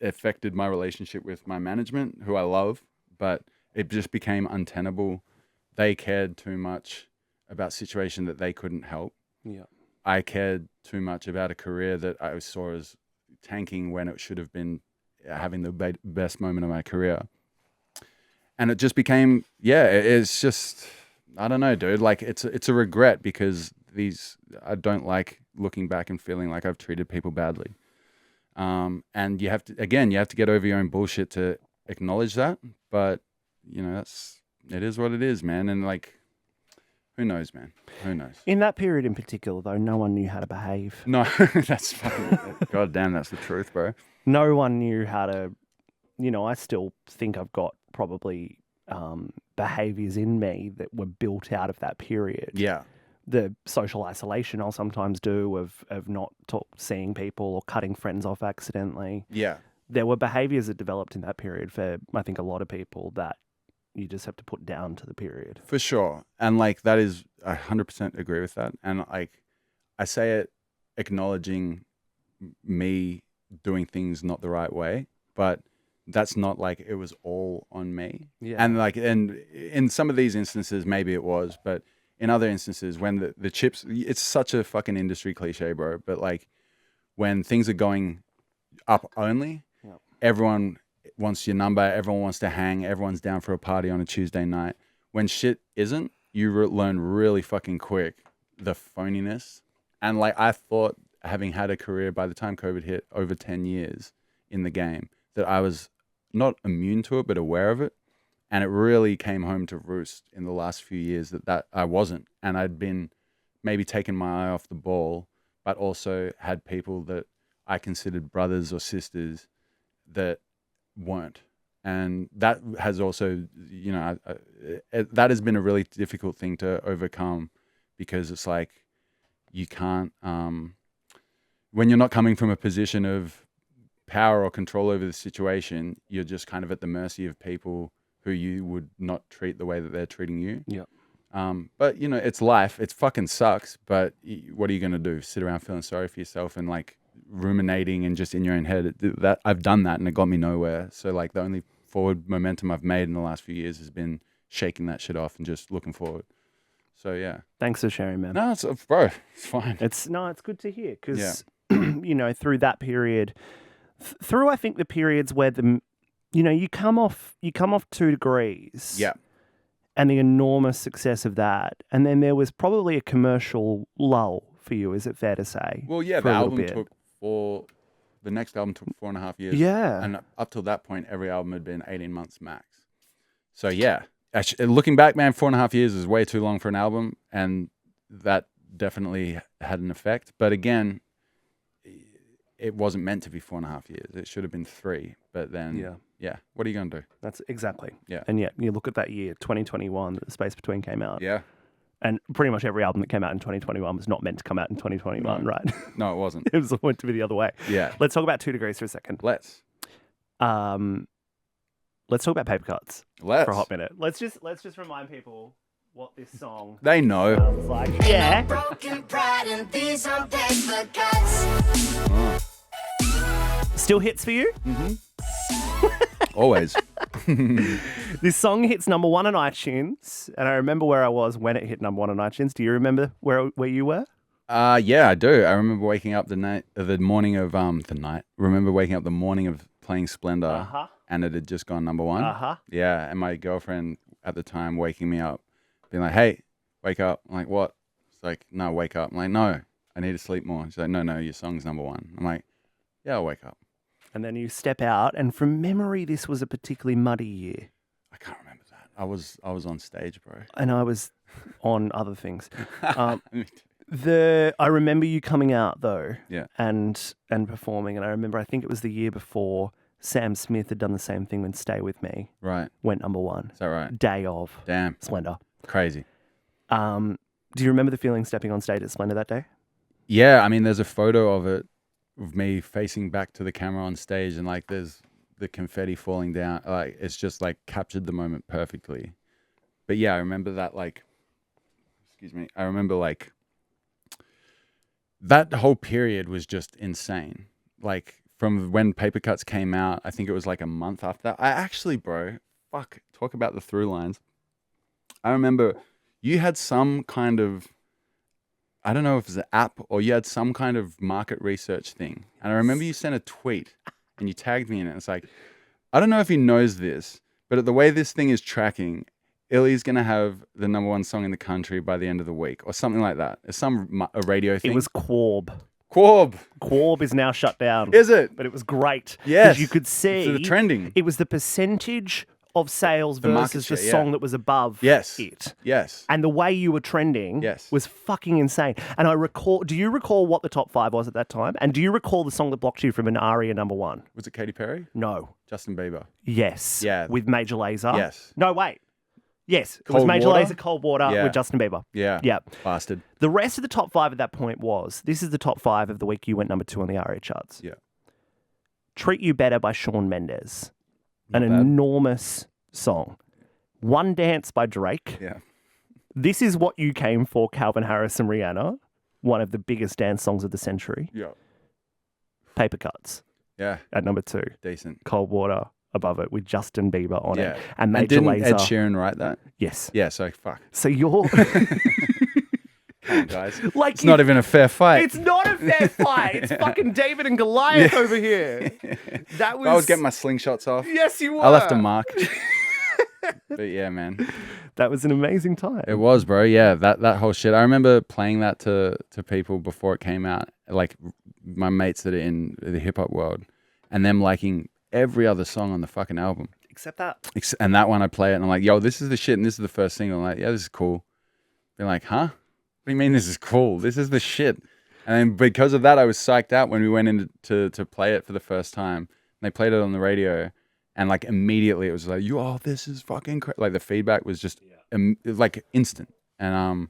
[SPEAKER 2] affected my relationship with my management, who I love, but it just became untenable. They cared too much about situation that they couldn't help.
[SPEAKER 1] Yeah.
[SPEAKER 2] I cared too much about a career that I saw as tanking when it should have been having the best moment of my career. And it just became, it's just, I don't know, dude. Like it's a regret because I don't like looking back and feeling like I've treated people badly. And you have to get over your own bullshit to acknowledge that. But it is what it is, man. And like, Who knows, man? Who knows?
[SPEAKER 1] In that period in particular, though, no one knew how to behave.
[SPEAKER 2] No, that's fucking. God damn, that's the truth, bro.
[SPEAKER 1] No one knew how to, I still think I've got probably behaviors in me that were built out of that period.
[SPEAKER 2] Yeah.
[SPEAKER 1] The social isolation I'll sometimes do of not seeing people or cutting friends off accidentally.
[SPEAKER 2] Yeah.
[SPEAKER 1] There were behaviors that developed in that period for, I think, a lot of people that you just have to put down to the period.
[SPEAKER 2] For sure. And like that is, I 100% agree with that. And like I say it acknowledging me doing things not the right way, but that's not like it was all on me.
[SPEAKER 1] Yeah.
[SPEAKER 2] And like, and in some of these instances, maybe it was, but in other instances when the chips, it's such a fucking industry cliche, bro. But like when things are going up only,
[SPEAKER 1] Yep.
[SPEAKER 2] everyone wants your number, everyone wants to hang, everyone's down for a party on a Tuesday night. When shit isn't, you learn really fucking quick the phoniness. And like I thought, having had a career by the time COVID hit, over 10 years in the game, that I was not immune to it, but aware of it. And it really came home to roost in the last few years that I wasn't. And I'd been maybe taking my eye off the ball, but also had people that I considered brothers or sisters that weren't. And that has also, that has been a really difficult thing to overcome, because it's like you can't, when you're not coming from a position of power or control over the situation, you're just kind of at the mercy of people who you would not treat the way that they're treating you.
[SPEAKER 1] Yeah.
[SPEAKER 2] But it's life. It fucking sucks. But what are you going to do? Sit around feeling sorry for yourself and like ruminating and just in your own head? That I've done that and it got me nowhere. So like the only forward momentum I've made in the last few years has been shaking that shit off and just looking forward. So yeah.
[SPEAKER 1] Thanks for sharing, man.
[SPEAKER 2] No, bro, it's fine.
[SPEAKER 1] It's good to hear because, through that period, through I think the periods where you come off 2 degrees.
[SPEAKER 2] Yeah.
[SPEAKER 1] And the enormous success of that. And then there was probably a commercial lull for you, is it fair to say?
[SPEAKER 2] Well, yeah,
[SPEAKER 1] for
[SPEAKER 2] the
[SPEAKER 1] a little
[SPEAKER 2] album
[SPEAKER 1] bit?
[SPEAKER 2] the next album took 4.5 years.
[SPEAKER 1] Yeah.
[SPEAKER 2] And up till that point, every album had been 18 months max. So yeah, actually, looking back, man, 4.5 years is way too long for an album. And that definitely had an effect. But again, it wasn't meant to be 4.5 years. It should have been 3. But then, yeah, what are you going to do?
[SPEAKER 1] That's exactly.
[SPEAKER 2] Yeah.
[SPEAKER 1] And yet, you look at that year, 2021, that The Space Between came out.
[SPEAKER 2] Yeah.
[SPEAKER 1] And pretty much every album that came out in 2021 was not meant to come out in 2021, right?
[SPEAKER 2] No, it wasn't.
[SPEAKER 1] It was meant to be the other way.
[SPEAKER 2] Yeah.
[SPEAKER 1] Let's talk about 2 degrees for a second.
[SPEAKER 2] Let's
[SPEAKER 1] talk about Paper Cuts for a hot minute. Let's just remind people what this song
[SPEAKER 2] They know.
[SPEAKER 1] sounds like. Yeah.
[SPEAKER 3] Broken pride and these on paper cuts.
[SPEAKER 1] Still hits for you?
[SPEAKER 2] Always.
[SPEAKER 1] This song hits number 1 on iTunes, and I remember where I was when it hit number 1 on iTunes. Do you remember where you were?
[SPEAKER 2] Yeah, I do. I remember waking up Remember waking up the morning of playing Splendor, and it had just gone number 1. Yeah, and my girlfriend at the time waking me up, being like, "Hey, wake up!" I'm like, "What?" It's like, "No, wake up." I'm like, "No, I need to sleep more." She's like, "No, your song's number 1." I'm like, "Yeah, I'll wake up."
[SPEAKER 1] And then you step out, and from memory, this was a particularly muddy year.
[SPEAKER 2] I can't remember that. I was on stage, bro.
[SPEAKER 1] And I was on other things. I remember you coming out though,
[SPEAKER 2] Yeah.
[SPEAKER 1] and performing. And I remember, I think it was the year before, Sam Smith had done the same thing when "Stay With Me"
[SPEAKER 2] Right.
[SPEAKER 1] went number 1.
[SPEAKER 2] Is that right?
[SPEAKER 1] Day of
[SPEAKER 2] Damn.
[SPEAKER 1] Splendor.
[SPEAKER 2] Crazy.
[SPEAKER 1] Do you remember the feeling stepping on stage at Splendor that day?
[SPEAKER 2] Yeah, I mean, there's a photo of it, of me facing back to the camera on stage, and like there's the confetti falling down. Like it's just like captured the moment perfectly. But yeah, I remember that I remember like that whole period was just insane. Like from when Paper Cuts came out, I think it was like a month after that. I actually, bro, talk about the through lines. I remember you had some kind of, I don't know if it was an app or you had some kind of market research thing. And I remember you sent a tweet and you tagged me in it. It's like, I don't know if he knows this, but the way this thing is tracking, Illy's going to have the number 1 song in the country by the end of the week or something like that. It's a radio thing.
[SPEAKER 1] It was Quorb.
[SPEAKER 2] Quorb
[SPEAKER 1] is now shut down.
[SPEAKER 2] Is it?
[SPEAKER 1] But it was great.
[SPEAKER 2] Yes.
[SPEAKER 1] You could see
[SPEAKER 2] the trending.
[SPEAKER 1] It was the percentage of sales
[SPEAKER 2] The market
[SPEAKER 1] versus the
[SPEAKER 2] share, yeah.
[SPEAKER 1] song that was above
[SPEAKER 2] Yes.
[SPEAKER 1] it.
[SPEAKER 2] Yes.
[SPEAKER 1] And the way you were trending
[SPEAKER 2] Yes.
[SPEAKER 1] was fucking insane. And do you recall what the top 5 was at that time? And do you recall the song that blocked you from an ARIA number 1?
[SPEAKER 2] Was it Katy Perry?
[SPEAKER 1] No.
[SPEAKER 2] Justin Bieber.
[SPEAKER 1] Yes.
[SPEAKER 2] Yeah.
[SPEAKER 1] With Major Lazer?
[SPEAKER 2] Yes.
[SPEAKER 1] No, wait. Yes. It was
[SPEAKER 2] Cold
[SPEAKER 1] Major
[SPEAKER 2] Water?
[SPEAKER 1] Lazer, Cold Water
[SPEAKER 2] Yeah.
[SPEAKER 1] with Justin Bieber.
[SPEAKER 2] Yeah.
[SPEAKER 1] Yeah.
[SPEAKER 2] Bastard.
[SPEAKER 1] The rest of the top 5 at that point this is the top 5 of the week you went number 2 on the ARIA charts.
[SPEAKER 2] Yeah.
[SPEAKER 1] Treat You Better by Shawn Mendes.
[SPEAKER 2] Not
[SPEAKER 1] An
[SPEAKER 2] bad.
[SPEAKER 1] enormous song. One Dance by Drake.
[SPEAKER 2] Yeah.
[SPEAKER 1] This Is What You Came For, Calvin Harris and Rihanna. One of the biggest dance songs of the century.
[SPEAKER 2] Yeah.
[SPEAKER 1] Paper Cuts
[SPEAKER 2] Yeah.
[SPEAKER 1] at number 2.
[SPEAKER 2] Decent.
[SPEAKER 1] Cold Water above it with Justin Bieber on
[SPEAKER 2] Yeah.
[SPEAKER 1] it. And Major
[SPEAKER 2] didn't
[SPEAKER 1] Lazer.
[SPEAKER 2] Ed Sheeran write that?
[SPEAKER 1] Yes.
[SPEAKER 2] Yeah, so fuck.
[SPEAKER 1] So you're...
[SPEAKER 2] Come on, guys.
[SPEAKER 1] like
[SPEAKER 2] It's not even a fair fight.
[SPEAKER 1] It's not a fair fight. It's fucking David and Goliath over here. That was...
[SPEAKER 2] I was getting my slingshots off.
[SPEAKER 1] Yes, you were.
[SPEAKER 2] I left a mark. But yeah, man.
[SPEAKER 1] That was an amazing time.
[SPEAKER 2] It was, bro. Yeah, that whole shit. I remember playing that to people before it came out, like my mates that are in the hip hop world, and them liking every other song on the fucking album.
[SPEAKER 1] Except that.
[SPEAKER 2] And that one I play it and I'm like, yo, this is the shit and this is the first single. I'm like, yeah, this is cool. Being like, huh? What do you mean this is cool? This is the shit. And then because of that, I was psyched out when we went in to play it for the first time. And they played it on the radio. And like immediately it was like, yo, this is fucking crazy. Like the feedback was just like instant. And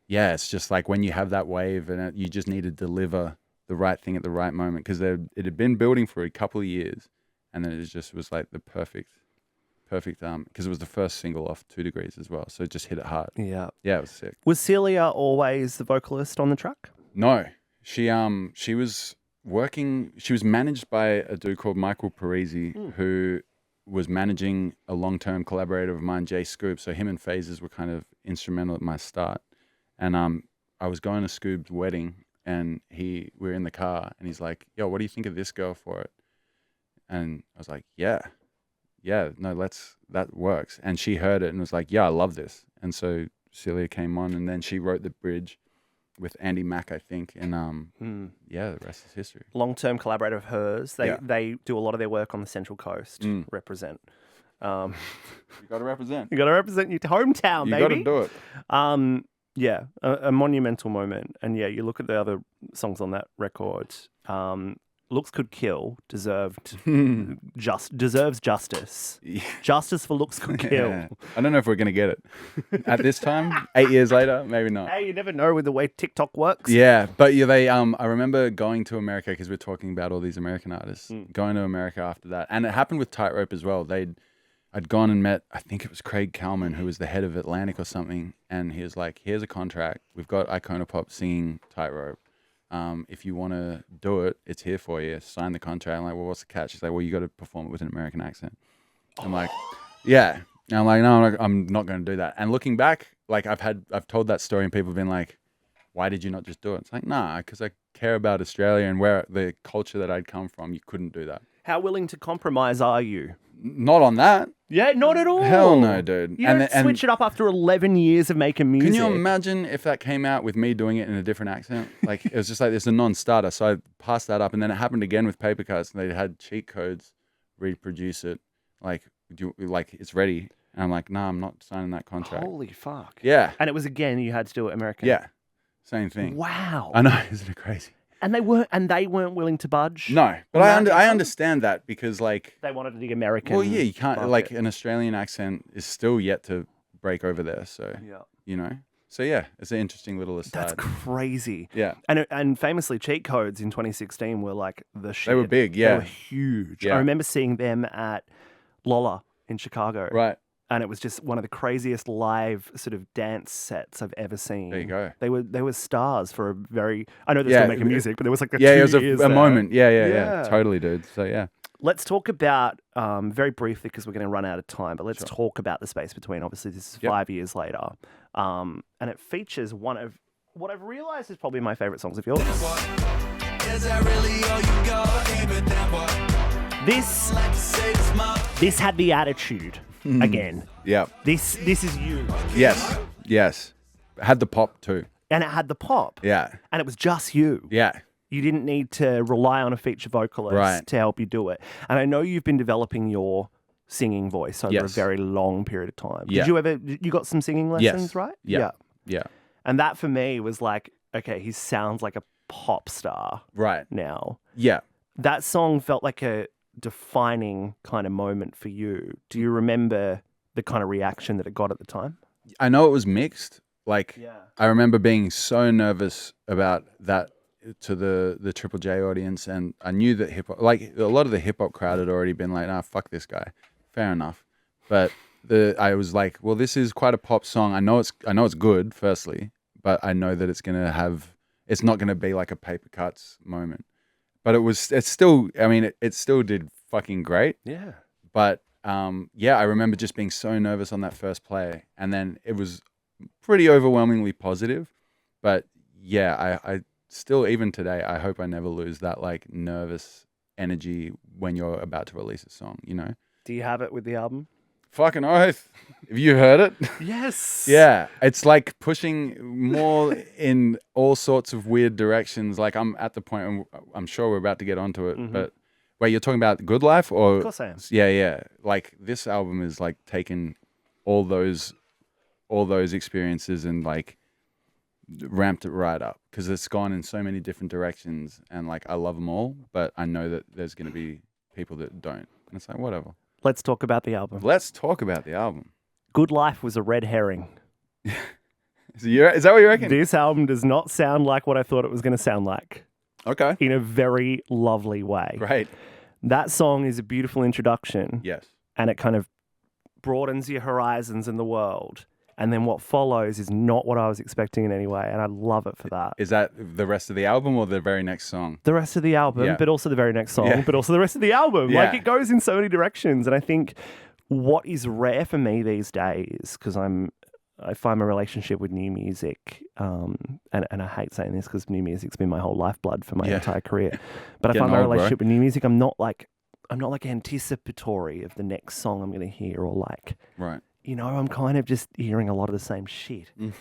[SPEAKER 2] yeah, it's just like when you have that wave and you just need to deliver the right thing at the right moment. Because it had been building for a couple of years. And then it just was like the perfect, because it was the first single off 2 Degrees as well. So it just hit it hard.
[SPEAKER 1] Yeah.
[SPEAKER 2] Yeah, it was sick.
[SPEAKER 1] Was Celia always the vocalist on the track?
[SPEAKER 2] No, she was working. She was managed by a dude called Michael Parisi, who was managing a long-term collaborator of mine, Jay Scoob. So him and Phases were kind of instrumental at my start. And I was going to Scoob's wedding, and we were in the car, and he's like, "Yo, what do you think of this girl for it?" And I was like, "Yeah, no, that works." And she heard it and was like, "Yeah, I love this." And so Celia came on, and then she wrote the bridge with Andy Mack, I think, and yeah, the rest is history.
[SPEAKER 1] Long-term collaborator of hers.
[SPEAKER 2] Yeah.
[SPEAKER 1] They do a lot of their work on the Central Coast. Represent.
[SPEAKER 2] You got to represent.
[SPEAKER 1] You got to represent your hometown,
[SPEAKER 2] You
[SPEAKER 1] baby.
[SPEAKER 2] got to do it.
[SPEAKER 1] Yeah, a monumental moment. And yeah, you look at the other songs on that record. Looks Could Kill deserves justice. Justice for Looks Could Kill.
[SPEAKER 2] Yeah. I don't know if we're gonna get it at this time. 8 years later, maybe not.
[SPEAKER 1] Hey, you never know with the way TikTok works.
[SPEAKER 2] Yeah, but yeah, I remember going to America because we're talking about all these American artists. Going to America after that, and it happened with Tightrope as well. I'd gone and met, I think it was Craig Kalman, who was the head of Atlantic or something, and he was like, "Here's a contract. We've got Iconopop singing Tightrope. If you want to do it, it's here for you. Sign the contract." I'm like, "Well, what's the catch?" He's like, "Well, you got to perform it with an American accent." I'm like, "Yeah." And I'm like, "No, I'm not going to do that." And looking back, like I've told that story, and people have been like, "Why did you not just do it?" It's like, nah, because I care about Australia and where the culture that I'd come from. You couldn't do that.
[SPEAKER 1] How willing to compromise are you?
[SPEAKER 2] Not on that.
[SPEAKER 1] Yeah, not at all.
[SPEAKER 2] Hell no, dude.
[SPEAKER 1] You don't switch it up after 11 years of making music.
[SPEAKER 2] Can you imagine if that came out with me doing it in a different accent? Like, it was just like, it's a non-starter. So I passed that up. And then it happened again with Paper Cuts. And they had cheat codes, reproduce it. Like, it's ready. And I'm like, nah, I'm not signing that contract.
[SPEAKER 1] Holy fuck.
[SPEAKER 2] Yeah.
[SPEAKER 1] And it was again, you had to do it American.
[SPEAKER 2] Yeah. Same thing.
[SPEAKER 1] Wow.
[SPEAKER 2] I know. Isn't it crazy?
[SPEAKER 1] And they weren't willing to budge.
[SPEAKER 2] No. But I understand that because, like,
[SPEAKER 1] They wanted to be American.
[SPEAKER 2] well, yeah, you can't,
[SPEAKER 1] market.
[SPEAKER 2] like, an Australian accent is still yet to break over there. So,
[SPEAKER 1] Yeah.
[SPEAKER 2] you know. So, yeah, it's an interesting little aside.
[SPEAKER 1] That's crazy.
[SPEAKER 2] Yeah.
[SPEAKER 1] And famously, cheat codes in 2016 were like the shit.
[SPEAKER 2] They were big, yeah.
[SPEAKER 1] They were huge.
[SPEAKER 2] Yeah.
[SPEAKER 1] I remember seeing them at Lolla in Chicago.
[SPEAKER 2] Right.
[SPEAKER 1] And it was just one of the craziest live sort of dance sets I've ever seen.
[SPEAKER 2] There you go.
[SPEAKER 1] They were stars for a very... I know they're
[SPEAKER 2] Yeah,
[SPEAKER 1] still making music, but there was like a
[SPEAKER 2] Yeah,
[SPEAKER 1] 2
[SPEAKER 2] it was
[SPEAKER 1] years
[SPEAKER 2] a
[SPEAKER 1] there.
[SPEAKER 2] moment. Yeah.
[SPEAKER 1] Yeah.
[SPEAKER 2] Totally, dude. So, yeah.
[SPEAKER 1] Let's talk about, very briefly, because we're going to run out of time, but let's talk about the space between. Obviously, this is 5 years later. And it features one of what I've realised is probably my favourite songs of yours.
[SPEAKER 3] Is that really all you got? Ain't been that what?
[SPEAKER 1] This had the attitude again.
[SPEAKER 2] Yeah.
[SPEAKER 1] This is you.
[SPEAKER 2] Yes. Had the pop too.
[SPEAKER 1] And it had the pop.
[SPEAKER 2] Yeah.
[SPEAKER 1] And it was just you.
[SPEAKER 2] Yeah.
[SPEAKER 1] You didn't need to rely on a feature vocalist
[SPEAKER 2] Right.
[SPEAKER 1] to help you do it. And I know you've been developing your singing voice over a
[SPEAKER 2] Yes.
[SPEAKER 1] very long period of time.
[SPEAKER 2] Yeah.
[SPEAKER 1] You got some singing lessons, right?
[SPEAKER 2] Yeah. Yeah.
[SPEAKER 1] And that for me was like, okay, he sounds like a pop star
[SPEAKER 2] Right.
[SPEAKER 1] now.
[SPEAKER 2] Yeah.
[SPEAKER 1] That song felt like a defining kind of moment for you. Do you remember the kind of reaction that it got at the time?
[SPEAKER 2] I know it was mixed. Like,
[SPEAKER 1] Yeah.
[SPEAKER 2] I remember being so nervous about that to the Triple J audience, and I knew that hip hop, like a lot of the hip hop crowd had already been like, "Nah, fuck this guy." Fair enough, but I was like, "Well, this is quite a pop song. I know it's good, firstly, but I know that it's not gonna be like a Paper Cuts moment." But it's still, I mean, it still did fucking great.
[SPEAKER 1] Yeah.
[SPEAKER 2] But yeah, I remember just being so nervous on that first play, and then it was pretty overwhelmingly positive. But yeah, I still, even today, I hope I never lose that like nervous energy when you're about to release a song, you know?
[SPEAKER 1] Do you have it with the album?
[SPEAKER 2] Fucking oath. Have you heard it?
[SPEAKER 1] Yes.
[SPEAKER 2] Yeah. It's like pushing more in all sorts of weird directions. Like I'm at the point, and I'm sure we're about to get onto it, but wait, you're talking about Good Life or?
[SPEAKER 1] Of course I am.
[SPEAKER 2] Yeah, yeah. Like this album is like taken all those experiences and like ramped it right up, because it's gone in so many different directions, and like I love them all, but I know that there's going to be people that don't, and it's like whatever.
[SPEAKER 1] Let's talk about the album.
[SPEAKER 2] Let's talk about the album.
[SPEAKER 1] Good Life was a red herring.
[SPEAKER 2] Is that what you reckon?
[SPEAKER 1] This album does not sound like what I thought it was going to sound like,
[SPEAKER 2] Okay,
[SPEAKER 1] in a very lovely way.
[SPEAKER 2] great.
[SPEAKER 1] That song is a beautiful introduction,
[SPEAKER 2] Yes.
[SPEAKER 1] and it kind of broadens your horizons in the world. And then what follows is not what I was expecting in any way, and I love it for that.
[SPEAKER 2] Is that the rest of the album or the very next song?
[SPEAKER 1] The rest of the album,
[SPEAKER 2] Yeah.
[SPEAKER 1] but also the very next song,
[SPEAKER 2] Yeah.
[SPEAKER 1] but also the rest of the album. Like,
[SPEAKER 2] Yeah.
[SPEAKER 1] it goes in so many directions. And I think what is rare for me these days, because I find my relationship with new music, and I hate saying this because new music's been my whole lifeblood for my
[SPEAKER 2] Yeah.
[SPEAKER 1] entire career. But I
[SPEAKER 2] Getting
[SPEAKER 1] find my
[SPEAKER 2] old, bro.
[SPEAKER 1] relationship with new music, I'm not like anticipatory of the next song I'm going to hear, or like,
[SPEAKER 2] Right.
[SPEAKER 1] you know, I'm kind of just hearing a lot of the same shit.
[SPEAKER 2] Mm.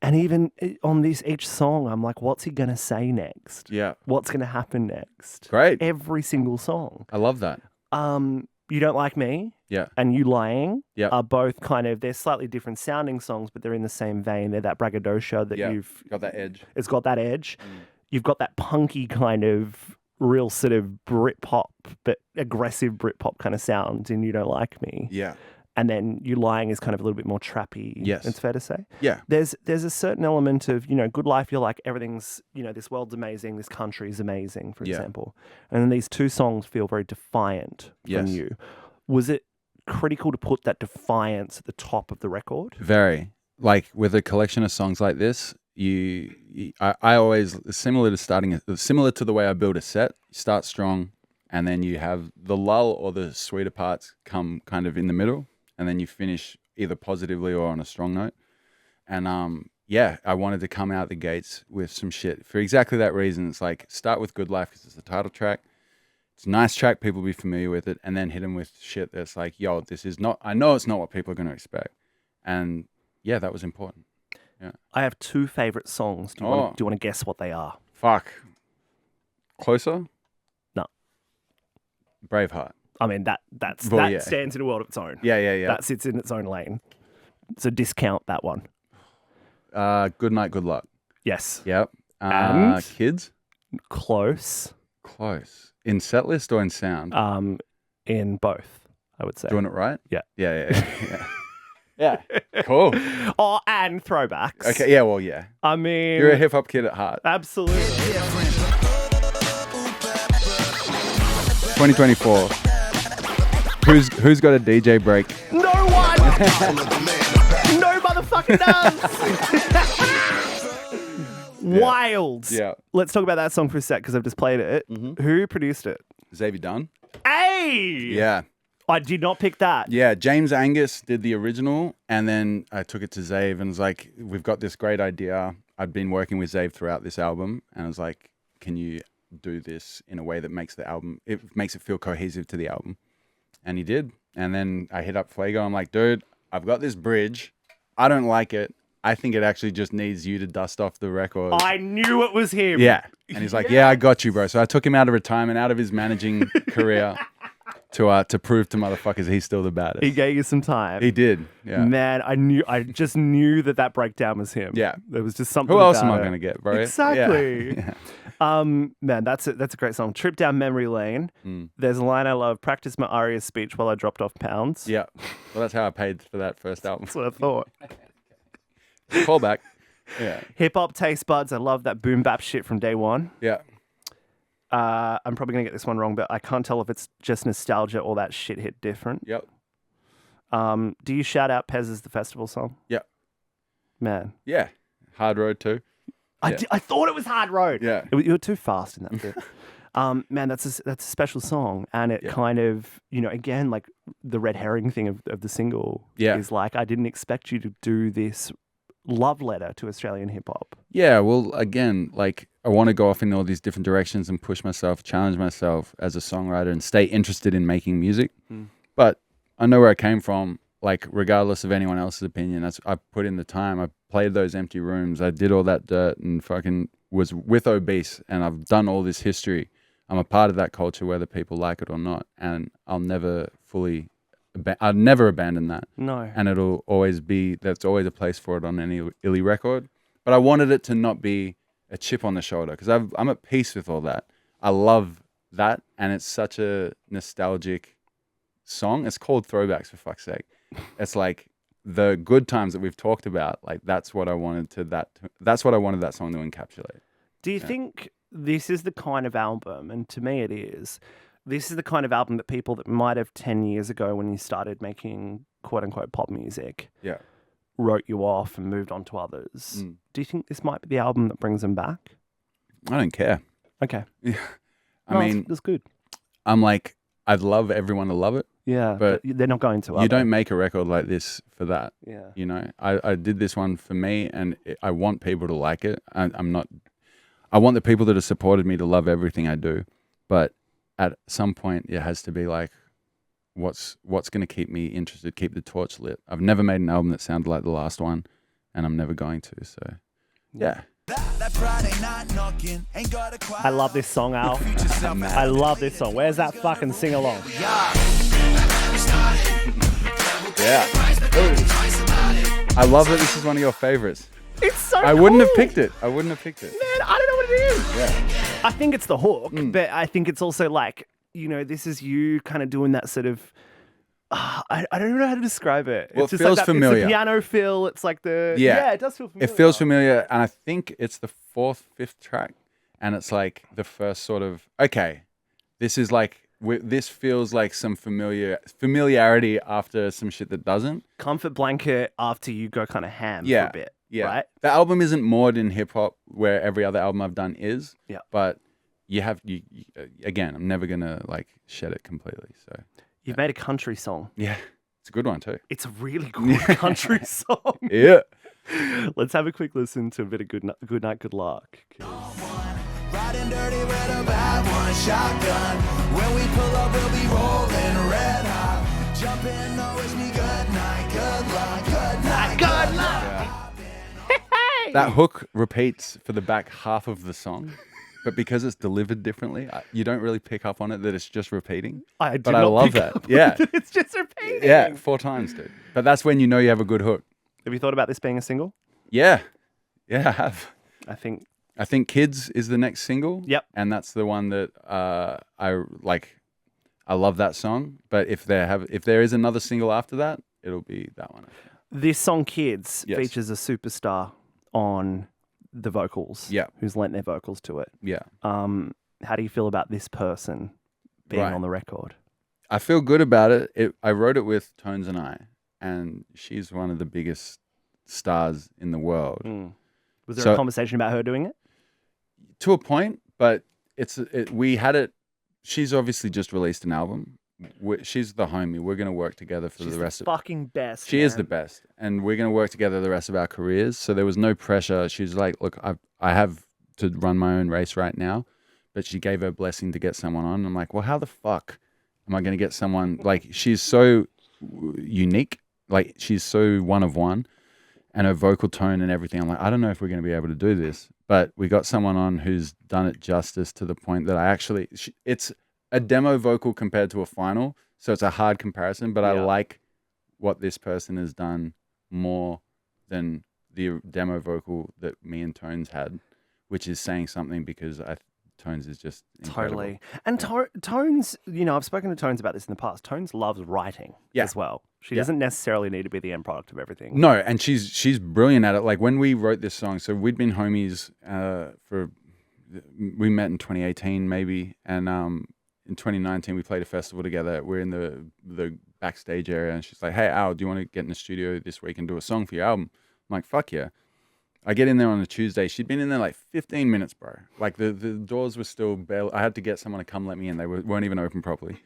[SPEAKER 1] And even on each song, I'm like, what's he going to say next?
[SPEAKER 2] Yeah.
[SPEAKER 1] What's going to happen next?
[SPEAKER 2] Great.
[SPEAKER 1] Every single song.
[SPEAKER 2] I love that.
[SPEAKER 1] You Don't Like Me
[SPEAKER 2] Yeah.
[SPEAKER 1] and You Lying
[SPEAKER 2] Yeah.
[SPEAKER 1] are both they're slightly different sounding songs, but they're in the same vein. They're that braggadocio that
[SPEAKER 2] Yeah.
[SPEAKER 1] you've,
[SPEAKER 2] Got that edge.
[SPEAKER 1] it's got that edge. You've got that punky kind of real sort of Britpop, but aggressive Britpop kind of sound in You Don't Like Me.
[SPEAKER 2] Yeah.
[SPEAKER 1] And then You Lying is kind of a little bit more trappy.
[SPEAKER 2] Yes.
[SPEAKER 1] It's fair to say.
[SPEAKER 2] Yeah.
[SPEAKER 1] There's a certain element of, Good Life, you're like, everything's, this world's amazing, this country's amazing, for
[SPEAKER 2] Yeah.
[SPEAKER 1] example. And then these two songs feel very defiant from
[SPEAKER 2] Yes.
[SPEAKER 1] you. Was it critical to put that defiance at the top of the record?
[SPEAKER 2] Very. Like with a collection of songs like this, I always, similar to the way I build a set, you start strong, and then you have the lull or the sweeter parts come kind of in the middle, and then you finish either positively or on a strong note. And yeah, I wanted to come out the gates with some shit for exactly that reason. It's like, start with Good Life because it's the title track. It's a nice track, people will be familiar with it, and then hit them with shit that's like, yo, I know it's not what people are going to expect. And yeah, that was important. Yeah.
[SPEAKER 1] I have two favorite songs. Do you want to guess what they are?
[SPEAKER 2] Fuck. Closer?
[SPEAKER 1] No.
[SPEAKER 2] Braveheart.
[SPEAKER 1] I mean, that
[SPEAKER 2] Well, yeah.
[SPEAKER 1] stands in a world of its own.
[SPEAKER 2] Yeah.
[SPEAKER 1] That sits in its own lane. So discount that one.
[SPEAKER 2] Good Night, Good Luck.
[SPEAKER 1] Yes.
[SPEAKER 2] Yep.
[SPEAKER 1] And?
[SPEAKER 2] Kids?
[SPEAKER 1] Close.
[SPEAKER 2] Close. In set list or in sound?
[SPEAKER 1] In both, I would say.
[SPEAKER 2] Doing it right?
[SPEAKER 1] Yeah.
[SPEAKER 2] Yeah. Yeah. Cool.
[SPEAKER 1] Oh, and throwbacks.
[SPEAKER 2] Okay. Yeah. Well, yeah.
[SPEAKER 1] I mean,
[SPEAKER 2] You're a hip hop kid at heart.
[SPEAKER 1] absolutely.
[SPEAKER 2] 2024. Who's got a DJ break?
[SPEAKER 1] No one. No motherfucker does. Wild.
[SPEAKER 2] Yeah.
[SPEAKER 1] Let's talk about that song for a sec because I've just played it. Who produced it?
[SPEAKER 2] Xavier Dunn.
[SPEAKER 1] Hey.
[SPEAKER 2] Yeah.
[SPEAKER 1] I did not pick that.
[SPEAKER 2] Yeah, James Angus did the original, and then I took it to Zave and was like, we've got this great idea. I'd been working with Zave throughout this album, and I was like, can you do this in a way that makes it feel cohesive to the album? And he did. And then I hit up Fuego. I'm like, dude, I've got this bridge. I don't like it. I think it actually just needs you to dust off the record.
[SPEAKER 1] I knew it was him.
[SPEAKER 2] Yeah. And he's like, yeah, I got you, bro. So I took him out of retirement, out of his managing career. to prove to motherfuckers he's still the baddest.
[SPEAKER 1] He gave you some time.
[SPEAKER 2] He did. Yeah.
[SPEAKER 1] Man, I just knew that breakdown was him.
[SPEAKER 2] Yeah.
[SPEAKER 1] There was just something.
[SPEAKER 2] Who else am
[SPEAKER 1] about
[SPEAKER 2] I
[SPEAKER 1] it.
[SPEAKER 2] going to get, bro?
[SPEAKER 1] Exactly.
[SPEAKER 2] Yeah.
[SPEAKER 1] Man, that's a great song. Trip down memory lane. There's a line I love. Practice my Aria speech while I dropped off pounds.
[SPEAKER 2] Yeah. Well, that's how I paid for that first album.
[SPEAKER 1] That's what I thought.
[SPEAKER 2] Call back. Yeah.
[SPEAKER 1] Hip hop taste buds. I love that boom bap shit from day one.
[SPEAKER 2] Yeah.
[SPEAKER 1] I'm probably gonna get this one wrong, but I can't tell if it's just nostalgia or that shit hit different.
[SPEAKER 2] Yep.
[SPEAKER 1] Do you shout out Pez as the festival song?
[SPEAKER 2] Yep.
[SPEAKER 1] Man.
[SPEAKER 2] Yeah. Hard Road too.
[SPEAKER 1] I thought it was Hard Road.
[SPEAKER 2] Yeah.
[SPEAKER 1] You were too fast in that bit. Man, that's a special song, and it kind of, again, like the red herring thing of the single is like, I didn't expect you to do this love letter to Australian hip hop.
[SPEAKER 2] Yeah, well, again, like I want to go off in all these different directions and push myself, challenge myself as a songwriter, and stay interested in making music. But I know where I came from. Like, regardless of anyone else's opinion, I put in the time. I played those empty rooms. I did all that dirt and fucking was with Obese, and I've done all this history. I'm a part of that culture, whether people like it or not, and I'll never I'll never abandon that.
[SPEAKER 1] No.
[SPEAKER 2] And it'll always be, there's always a place for it on any Illy record. But I wanted it to not be a chip on the shoulder, because I'm at peace with all that. I love that, and it's such a nostalgic song. It's called Throwbacks, for fuck's sake. It's like the good times that we've talked about. Like that's what I wanted that song to encapsulate.
[SPEAKER 1] Do you think this is the kind of album, and to me it is, this is the kind of album that people that might have 10 years ago when you started making quote unquote pop music wrote you off and moved on to others. Do you think this might be the album that brings them back?
[SPEAKER 2] I don't care.
[SPEAKER 1] Okay.
[SPEAKER 2] I mean,
[SPEAKER 1] that's good.
[SPEAKER 2] I'm like, I'd love everyone to love it.
[SPEAKER 1] Yeah,
[SPEAKER 2] but
[SPEAKER 1] they're not going to.
[SPEAKER 2] You don't make a record like this for that.
[SPEAKER 1] Yeah.
[SPEAKER 2] You know, I did this one for me, and I want people to like it. I want the people that have supported me to love everything I do. But at some point, it has to be like, what's going to keep me interested, keep the torch lit. I've never made an album that sounded like the last one, and I'm never going to. So, yeah.
[SPEAKER 1] I love this song, Al. I love this song. Where's that fucking sing along?
[SPEAKER 2] Yeah. I love that this is one of your favorites.
[SPEAKER 1] It's so
[SPEAKER 2] I wouldn't have picked it. Man,
[SPEAKER 1] I don't know what it is.
[SPEAKER 2] Yeah.
[SPEAKER 1] I think it's the hook, but I think it's also like, this is you kind of doing that sort of, I don't know how to describe it.
[SPEAKER 2] Well,
[SPEAKER 1] it's
[SPEAKER 2] it
[SPEAKER 1] just
[SPEAKER 2] feels
[SPEAKER 1] like that,
[SPEAKER 2] familiar.
[SPEAKER 1] It's the piano feel. It's like the... Yeah, it does feel familiar.
[SPEAKER 2] It feels familiar, and I think it's the 4th, 5th track, and it's like the first sort of, okay, this is like, this feels like some familiarity after some shit that doesn't.
[SPEAKER 1] Comfort blanket after you go kind of ham for a bit.
[SPEAKER 2] Yeah.
[SPEAKER 1] Right?
[SPEAKER 2] The album isn't moored in hip hop where every other album I've done is.
[SPEAKER 1] Yeah.
[SPEAKER 2] But you again, I'm never going to like shed it completely. So
[SPEAKER 1] You've made a country song.
[SPEAKER 2] yeah, it's a good one too.
[SPEAKER 1] It's a really good country song.
[SPEAKER 2] Yeah.
[SPEAKER 1] Let's have a quick listen to a bit of Good Night, Good Luck.
[SPEAKER 3] Riding dirty with a bad one shotgun. When we pull up, we'll be rolling red hot. Jump in, no, wish me good night, good luck, good night, good luck.
[SPEAKER 2] That hook repeats for the back half of the song, but because it's delivered differently, you don't really pick up on it that it's just repeating.
[SPEAKER 1] I
[SPEAKER 2] love that. Yeah.
[SPEAKER 1] It's just repeating.
[SPEAKER 2] Yeah, 4 times, dude. But that's when you know you have a good hook.
[SPEAKER 1] Have you thought about this being a single?
[SPEAKER 2] Yeah. Yeah, I have.
[SPEAKER 1] I think
[SPEAKER 2] Kids is the next single.
[SPEAKER 1] Yep.
[SPEAKER 2] And that's the one that I like. I love that song. But if there is another single after that, it'll be that one.
[SPEAKER 1] This song, Kids,
[SPEAKER 2] Yes.
[SPEAKER 1] features a superstar on the vocals.
[SPEAKER 2] Yeah.
[SPEAKER 1] Who's lent their vocals to it.
[SPEAKER 2] Yeah.
[SPEAKER 1] How do you feel about this person being
[SPEAKER 2] Right.
[SPEAKER 1] on the record?
[SPEAKER 2] I feel good about it. I wrote it with Tones and I, and she's one of the biggest stars in the world.
[SPEAKER 1] Was there a conversation about her doing it?
[SPEAKER 2] To a point, but we had it. She's obviously just released an album. She's the homie. We're going to work together for the rest of...
[SPEAKER 1] fucking best.
[SPEAKER 2] She is the best, and we're going to work together the rest of our careers. So there was no pressure. She's like, look, I have to run my own race right now, but she gave her blessing to get someone on. I'm like, well, how the fuck am I going to get someone? Like, she's so unique. Like, she's so one of one, and her vocal tone and everything. I'm like, I don't know if we're going to be able to do this, but we got someone on who's done it justice to the point that it's a demo vocal compared to a final, so it's a hard comparison. But I
[SPEAKER 1] Yeah.
[SPEAKER 2] like what this person has done more than the demo vocal that me and Tones had, which is saying something because Tones is just incredible.
[SPEAKER 1] Totally. And Tones, I've spoken to Tones about this in the past. Tones loves writing
[SPEAKER 2] Yeah.
[SPEAKER 1] as well. She
[SPEAKER 2] Yeah.
[SPEAKER 1] doesn't necessarily need to be the end product of everything.
[SPEAKER 2] No, and she's brilliant at it. Like when we wrote this song, so we'd been homies we met in 2018 maybe, and in 2019 we played a festival together. We're in the backstage area, and she's like, "Hey Al, do you want to get in the studio this week and do a song for your album?" I'm like, "Fuck yeah." I get in there on a Tuesday. She'd been in there like 15 minutes, bro. Like the doors were still barely. I had to get someone to come let me in. They weren't even open properly.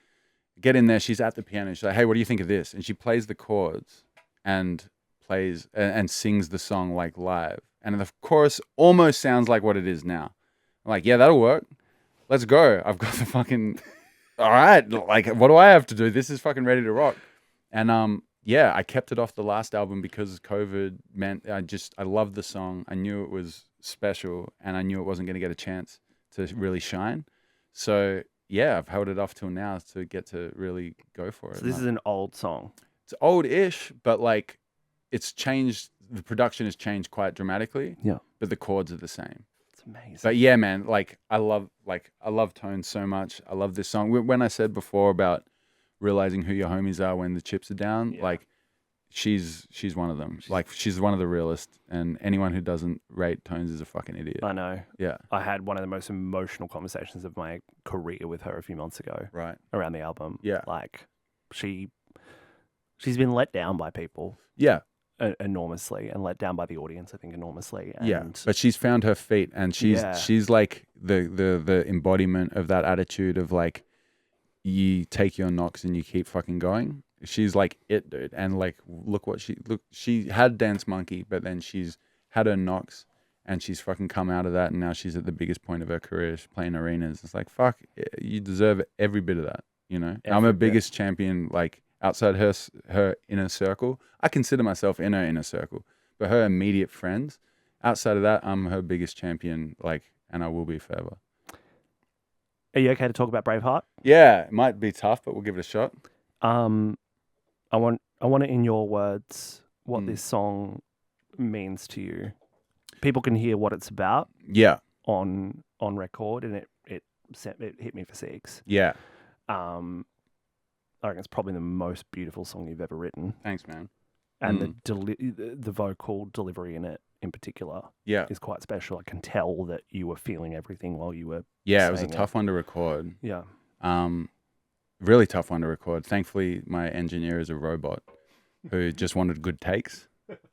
[SPEAKER 2] Get in there. She's at the piano. She's like, "Hey, what do you think of this?" And she plays the chords and plays and sings the song like live. And the chorus almost sounds like what it is now. I'm like, "Yeah, that'll work. Let's go. I've got the fucking all right. Like, what do I have to do? This is fucking ready to rock." And yeah, I kept it off the last album because COVID meant I loved the song. I knew it was special, and I knew it wasn't going to get a chance to really shine. So yeah, I've held it off till now to get to really go for it.
[SPEAKER 1] So this is an old song.
[SPEAKER 2] It's old-ish, but like it's changed. The production has changed quite dramatically.
[SPEAKER 1] Yeah.
[SPEAKER 2] But the chords are the same.
[SPEAKER 1] It's amazing.
[SPEAKER 2] But yeah, man, like I love Tones so much. I love this song. When I said before about realizing who your homies are when the chips are down,
[SPEAKER 1] Yeah.
[SPEAKER 2] like she's one of them. Like she's one of the realest, and anyone who doesn't rate Tones is a fucking idiot.
[SPEAKER 1] I know.
[SPEAKER 2] Yeah.
[SPEAKER 1] I had one of the most emotional conversations of my career with her a few months ago
[SPEAKER 2] Right.
[SPEAKER 1] around the album.
[SPEAKER 2] Yeah.
[SPEAKER 1] Like she's been let down by people
[SPEAKER 2] Yeah.
[SPEAKER 1] enormously, and let down by the audience, I think, enormously. And
[SPEAKER 2] Yeah. But she's found her feet, and she's like the embodiment of that attitude of like, you take your knocks and you keep fucking going. She's like it, dude. And like, look, she had Dance Monkey, but then she's had her knocks and she's fucking come out of that. And now she's at the biggest point of her career. She's playing arenas. It's like, fuck, you deserve every bit of that. You know, I'm her biggest champion, like outside her inner circle. I consider myself in her inner circle, but her immediate friends, outside of that, I'm her biggest champion, like, and I will be forever.
[SPEAKER 1] Are you okay to talk about Braveheart?
[SPEAKER 2] Yeah, it might be tough, but we'll give it a shot.
[SPEAKER 1] I want it in your words what this song means to you. People can hear what it's about.
[SPEAKER 2] Yeah.
[SPEAKER 1] On record, and it hit me for 6.
[SPEAKER 2] Yeah.
[SPEAKER 1] I reckon it's probably the most beautiful song you've ever written,
[SPEAKER 2] Thanks, man.
[SPEAKER 1] and the vocal delivery in it in particular is quite special. I can tell that you were feeling everything while you were
[SPEAKER 2] Yeah, it was a
[SPEAKER 1] saying
[SPEAKER 2] tough one to record.
[SPEAKER 1] Yeah.
[SPEAKER 2] Really tough one to record. Thankfully, my engineer is a robot who just wanted good takes.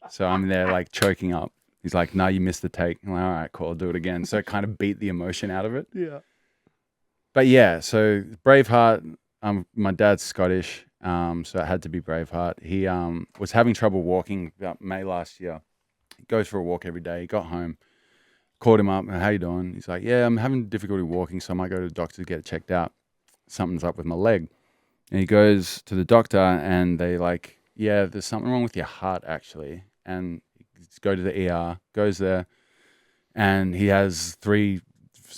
[SPEAKER 2] So I'm there like choking up. He's like, "No, you missed the take." I'm like, "All right, cool, I'll do it again." So it kind of beat the emotion out of it.
[SPEAKER 1] Yeah.
[SPEAKER 2] But yeah, so Braveheart, my dad's Scottish, so it had to be Braveheart. He was having trouble walking about May last year. He goes for a walk every day. He got home, called him up, "How you doing?" He's like, "Yeah, I'm having difficulty walking, so I might go to the doctor to get it checked out. Something's up with my leg." And he goes to the doctor, and they like, "Yeah, there's something wrong with your heart, actually." And go to the ER, goes there, and he has 3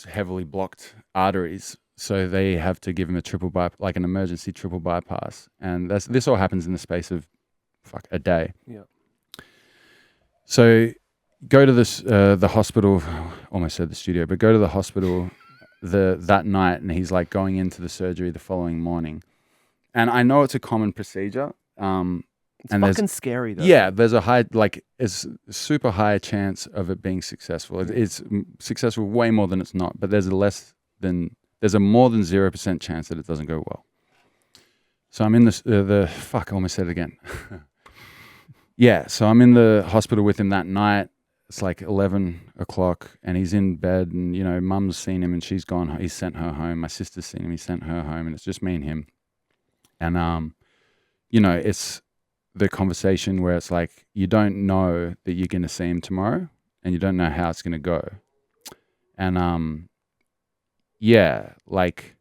[SPEAKER 2] heavily blocked arteries. So they have to give him like an emergency triple bypass. And this all happens in the space of a day.
[SPEAKER 1] Yeah.
[SPEAKER 2] So go to the hospital, almost said the studio, but go to the hospital that night, and he's like going into the surgery the following morning. And I know it's a common procedure.
[SPEAKER 1] It's
[SPEAKER 2] and
[SPEAKER 1] fucking scary though.
[SPEAKER 2] Yeah, there's it's super high chance of it being successful. It's successful way more than it's not, but there's a more than 0% chance that it doesn't go well. So I'm in I almost said it again. Yeah, so I'm in the hospital with him that night. It's like 11 o'clock, and he's in bed, and you know, Mum's seen him and she's gone. He's sent her home. My sister's seen him. He sent her home, and it's just me and him. And you know, it's the conversation where it's like, you don't know that you're going to see him tomorrow, and you don't know how it's going to go. And yeah, like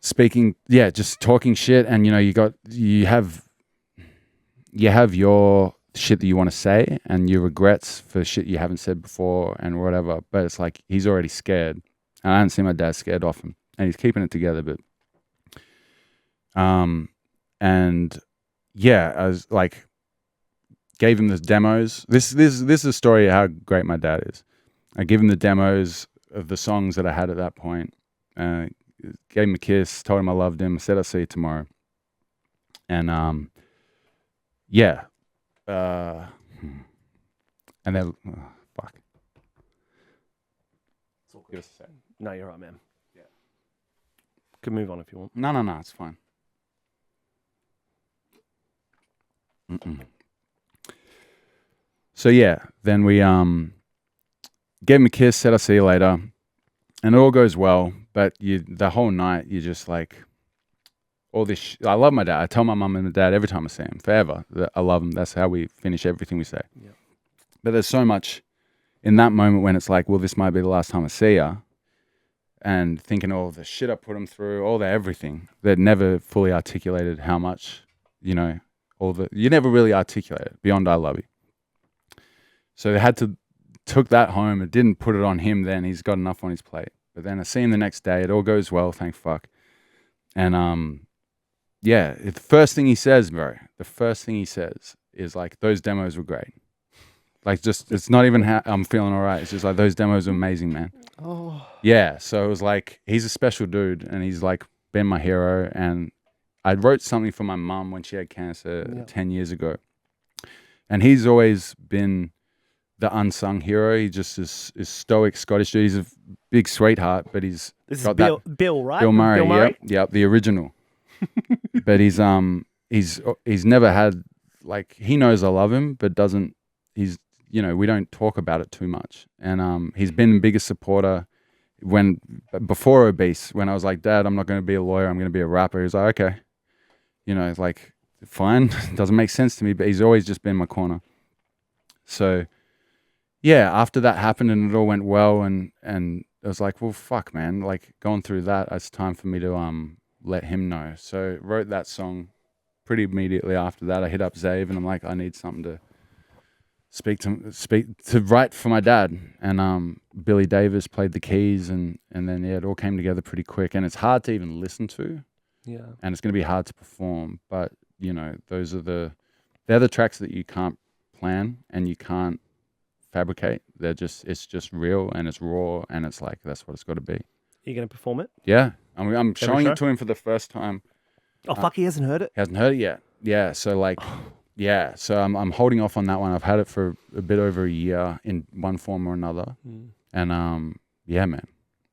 [SPEAKER 2] just talking shit, and you know, you have your shit that you want to say and your regrets for shit you haven't said before and whatever, but it's like he's already scared, and I haven't seen my dad scared often. and he's keeping it together. But and yeah, I was like, gave him the demos. This is a story of how great my dad is. I gave him the demos of the songs that I had at that point. Gave him a kiss, told him I loved him, said I'll see you tomorrow. And yeah. And then fuck. Give us a sec.
[SPEAKER 1] No, you're right, man. Yeah. Could move on if you want.
[SPEAKER 2] No, it's fine. So yeah, then we gave him a kiss, said I'll see you later, and it all goes well. But the whole night, you're just like, all this. I love my dad. I tell my mum and my dad every time I see him, forever, that I love him. That's how we finish everything we say.
[SPEAKER 1] Yeah.
[SPEAKER 2] But there's so much in that moment when it's like, well, this might be the last time I see her, and thinking all the shit I put him through, all the everything that never fully articulated how much, you never really articulate it beyond I love you. So they took that home. It didn't put it on him then. He's got enough on his plate. But then I see him the next day. It all goes well, thank fuck. And yeah, the first thing he says, bro, is like, those demos were great. Like, just, it's not even how I'm feeling all right. It's just like, those demos are amazing, man.
[SPEAKER 1] Oh.
[SPEAKER 2] Yeah, so it was like, he's a special dude, and he's like been my hero. And I wrote something for my mum when she had cancer 10 years ago. And he's always been the unsung hero. He just is stoic Scottish dude. He's a big sweetheart, but
[SPEAKER 1] This is Bill, right?
[SPEAKER 2] Bill Murray,
[SPEAKER 1] Bill Murray?
[SPEAKER 2] Yep, the original. But he's never had, like, he knows I love him, but doesn't. He's, we don't talk about it too much. And he's been the biggest supporter before Obese. When I was like, Dad, I'm not going to be a lawyer. I'm going to be a rapper. He's like, okay, like, fine. Doesn't make sense to me, but he's always just been in my corner. So yeah, after that happened and it all went well, and I was like, well, fuck, man, like, going through that, it's time for me to let him know. So wrote that song pretty immediately after that. I hit up Zave and I'm like, I need something to write for my dad. And Billy Davis played the keys, and then it all came together pretty quick. And it's hard to even listen to.
[SPEAKER 1] Yeah. And
[SPEAKER 2] it's going to be hard to perform, but those are they're the tracks that you can't plan and you can't fabricate. It's just real, and it's raw, and it's like, that's what it's got to be.
[SPEAKER 1] Are you going to perform it?
[SPEAKER 2] Yeah. I'm showing it to him for the first time.
[SPEAKER 1] Oh, fuck, he hasn't heard it?
[SPEAKER 2] He hasn't heard it yet. Yeah, so like, yeah, so I'm holding off on that one. I've had it for a bit over a year in one form or another. And yeah, man.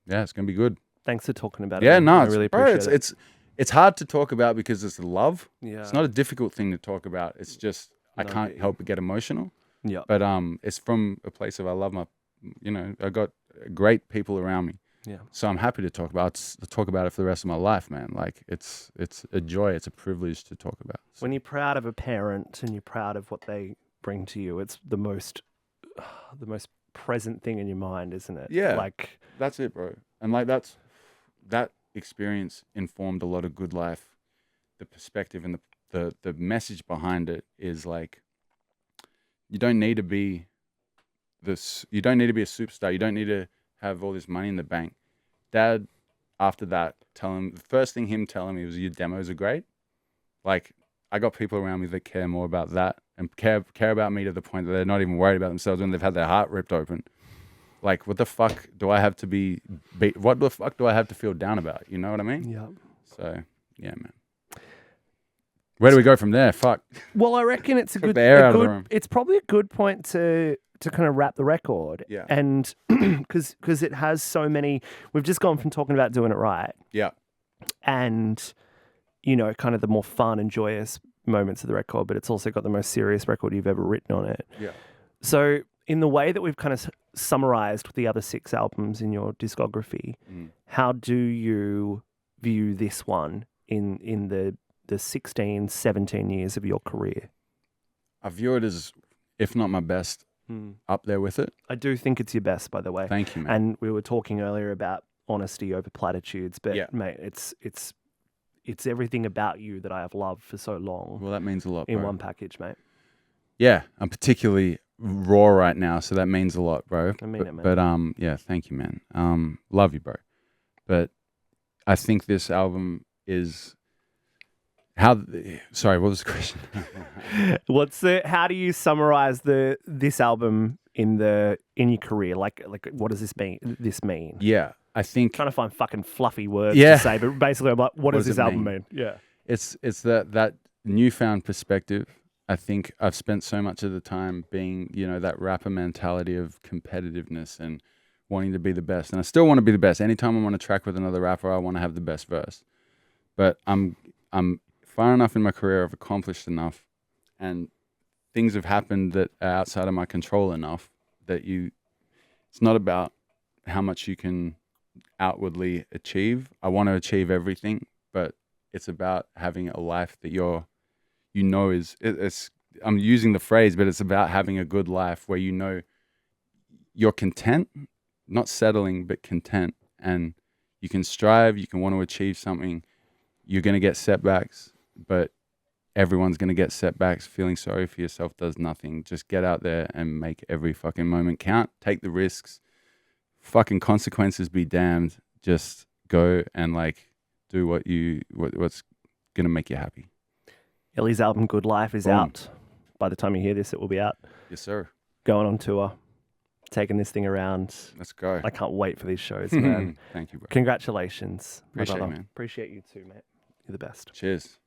[SPEAKER 2] Yeah, it's going to be good.
[SPEAKER 1] Thanks for talking about it.
[SPEAKER 2] Yeah, no,
[SPEAKER 1] I really appreciate it.
[SPEAKER 2] It's hard to talk about because it's love.
[SPEAKER 1] Yeah.
[SPEAKER 2] It's not a difficult thing to talk about. It's just, I can't help but get emotional.
[SPEAKER 1] Yeah.
[SPEAKER 2] But it's from a place of I love my, I got great people around me.
[SPEAKER 1] Yeah.
[SPEAKER 2] So I'm happy to talk about it for the rest of my life, man. Like, it's a joy. It's a privilege to talk about. So.
[SPEAKER 1] When you're proud of a parent and you're proud of what they bring to you, it's the most present thing in your mind, isn't it?
[SPEAKER 2] Yeah.
[SPEAKER 1] Like,
[SPEAKER 2] that's it, bro. And like, that experience informed a lot of good life. The perspective and the message behind it is like, you don't need to be a superstar. You don't need to have all this money in the bank. Dad, after that, the first thing him telling me was, your demos are great. Like, I got people around me that care more about that and care about me to the point that they're not even worried about themselves when they've had their heart ripped open. Like, what the fuck do I have to what the fuck do I have to feel down about? You know what I mean?
[SPEAKER 1] Yeah.
[SPEAKER 2] So, yeah, man. Where do we go from there? Fuck.
[SPEAKER 1] Well, I reckon it's it's probably a good point to kind of wrap the record.
[SPEAKER 2] Yeah.
[SPEAKER 1] And because it has so many, we've just gone from talking about doing it right.
[SPEAKER 2] Yeah.
[SPEAKER 1] And, kind of the more fun and joyous moments of the record, but it's also got the most serious record you've ever written on it.
[SPEAKER 2] Yeah.
[SPEAKER 1] So in the way that we've kind of summarized the other 6 albums in your discography, how do you view this one in the 16, 17 years of your career?
[SPEAKER 2] I view it as, if not my best, up there with it.
[SPEAKER 1] I do think it's your best, by the way.
[SPEAKER 2] Thank you, man.
[SPEAKER 1] And we were talking earlier about honesty over platitudes, but mate, it's everything about you that I have loved for so long.
[SPEAKER 2] Well, that means a lot,
[SPEAKER 1] in
[SPEAKER 2] bro.
[SPEAKER 1] one package, mate.
[SPEAKER 2] Yeah, I'm particularly raw right now, so that means a lot, bro.
[SPEAKER 1] I mean it, man.
[SPEAKER 2] But yeah, thank you, man. Love you, bro. But I think this album is how. Sorry, what was the question?
[SPEAKER 1] How do you summarize this album in your career? Like what does this mean?
[SPEAKER 2] Yeah, I think
[SPEAKER 1] Trying to find fucking fluffy words to say, but basically I'm like, what does this
[SPEAKER 2] it
[SPEAKER 1] album
[SPEAKER 2] mean?
[SPEAKER 1] mean? Yeah.
[SPEAKER 2] it's that newfound perspective. I think I've spent so much of the time being, that rapper mentality of competitiveness and wanting to be the best. And I still want to be the best. Anytime I'm on a track with another rapper, I want to have the best verse. But I'm far enough in my career, I've accomplished enough, and things have happened that are outside of my control enough that it's not about how much you can outwardly achieve. I want to achieve everything, but it's about having a life that it's I'm using the phrase, but it's about having a good life where you're content, not settling, but content. And you can strive, you can want to achieve something. You're going to get setbacks, but everyone's going to get setbacks. Feeling sorry for yourself does nothing. Just get out there and make every fucking moment count. Take the risks. Fucking consequences be damned. Just go and do what's going to make you happy.
[SPEAKER 1] Illy's album Good Life is out. By the time you hear this, it will be out.
[SPEAKER 2] Yes, sir.
[SPEAKER 1] Going on tour, taking this thing around.
[SPEAKER 2] Let's go.
[SPEAKER 1] I can't wait for these shows, man.
[SPEAKER 2] Thank you, bro.
[SPEAKER 1] Congratulations.
[SPEAKER 2] Appreciate it,
[SPEAKER 1] my brother.
[SPEAKER 2] man.
[SPEAKER 1] Appreciate you too, mate. You're the best.
[SPEAKER 2] Cheers.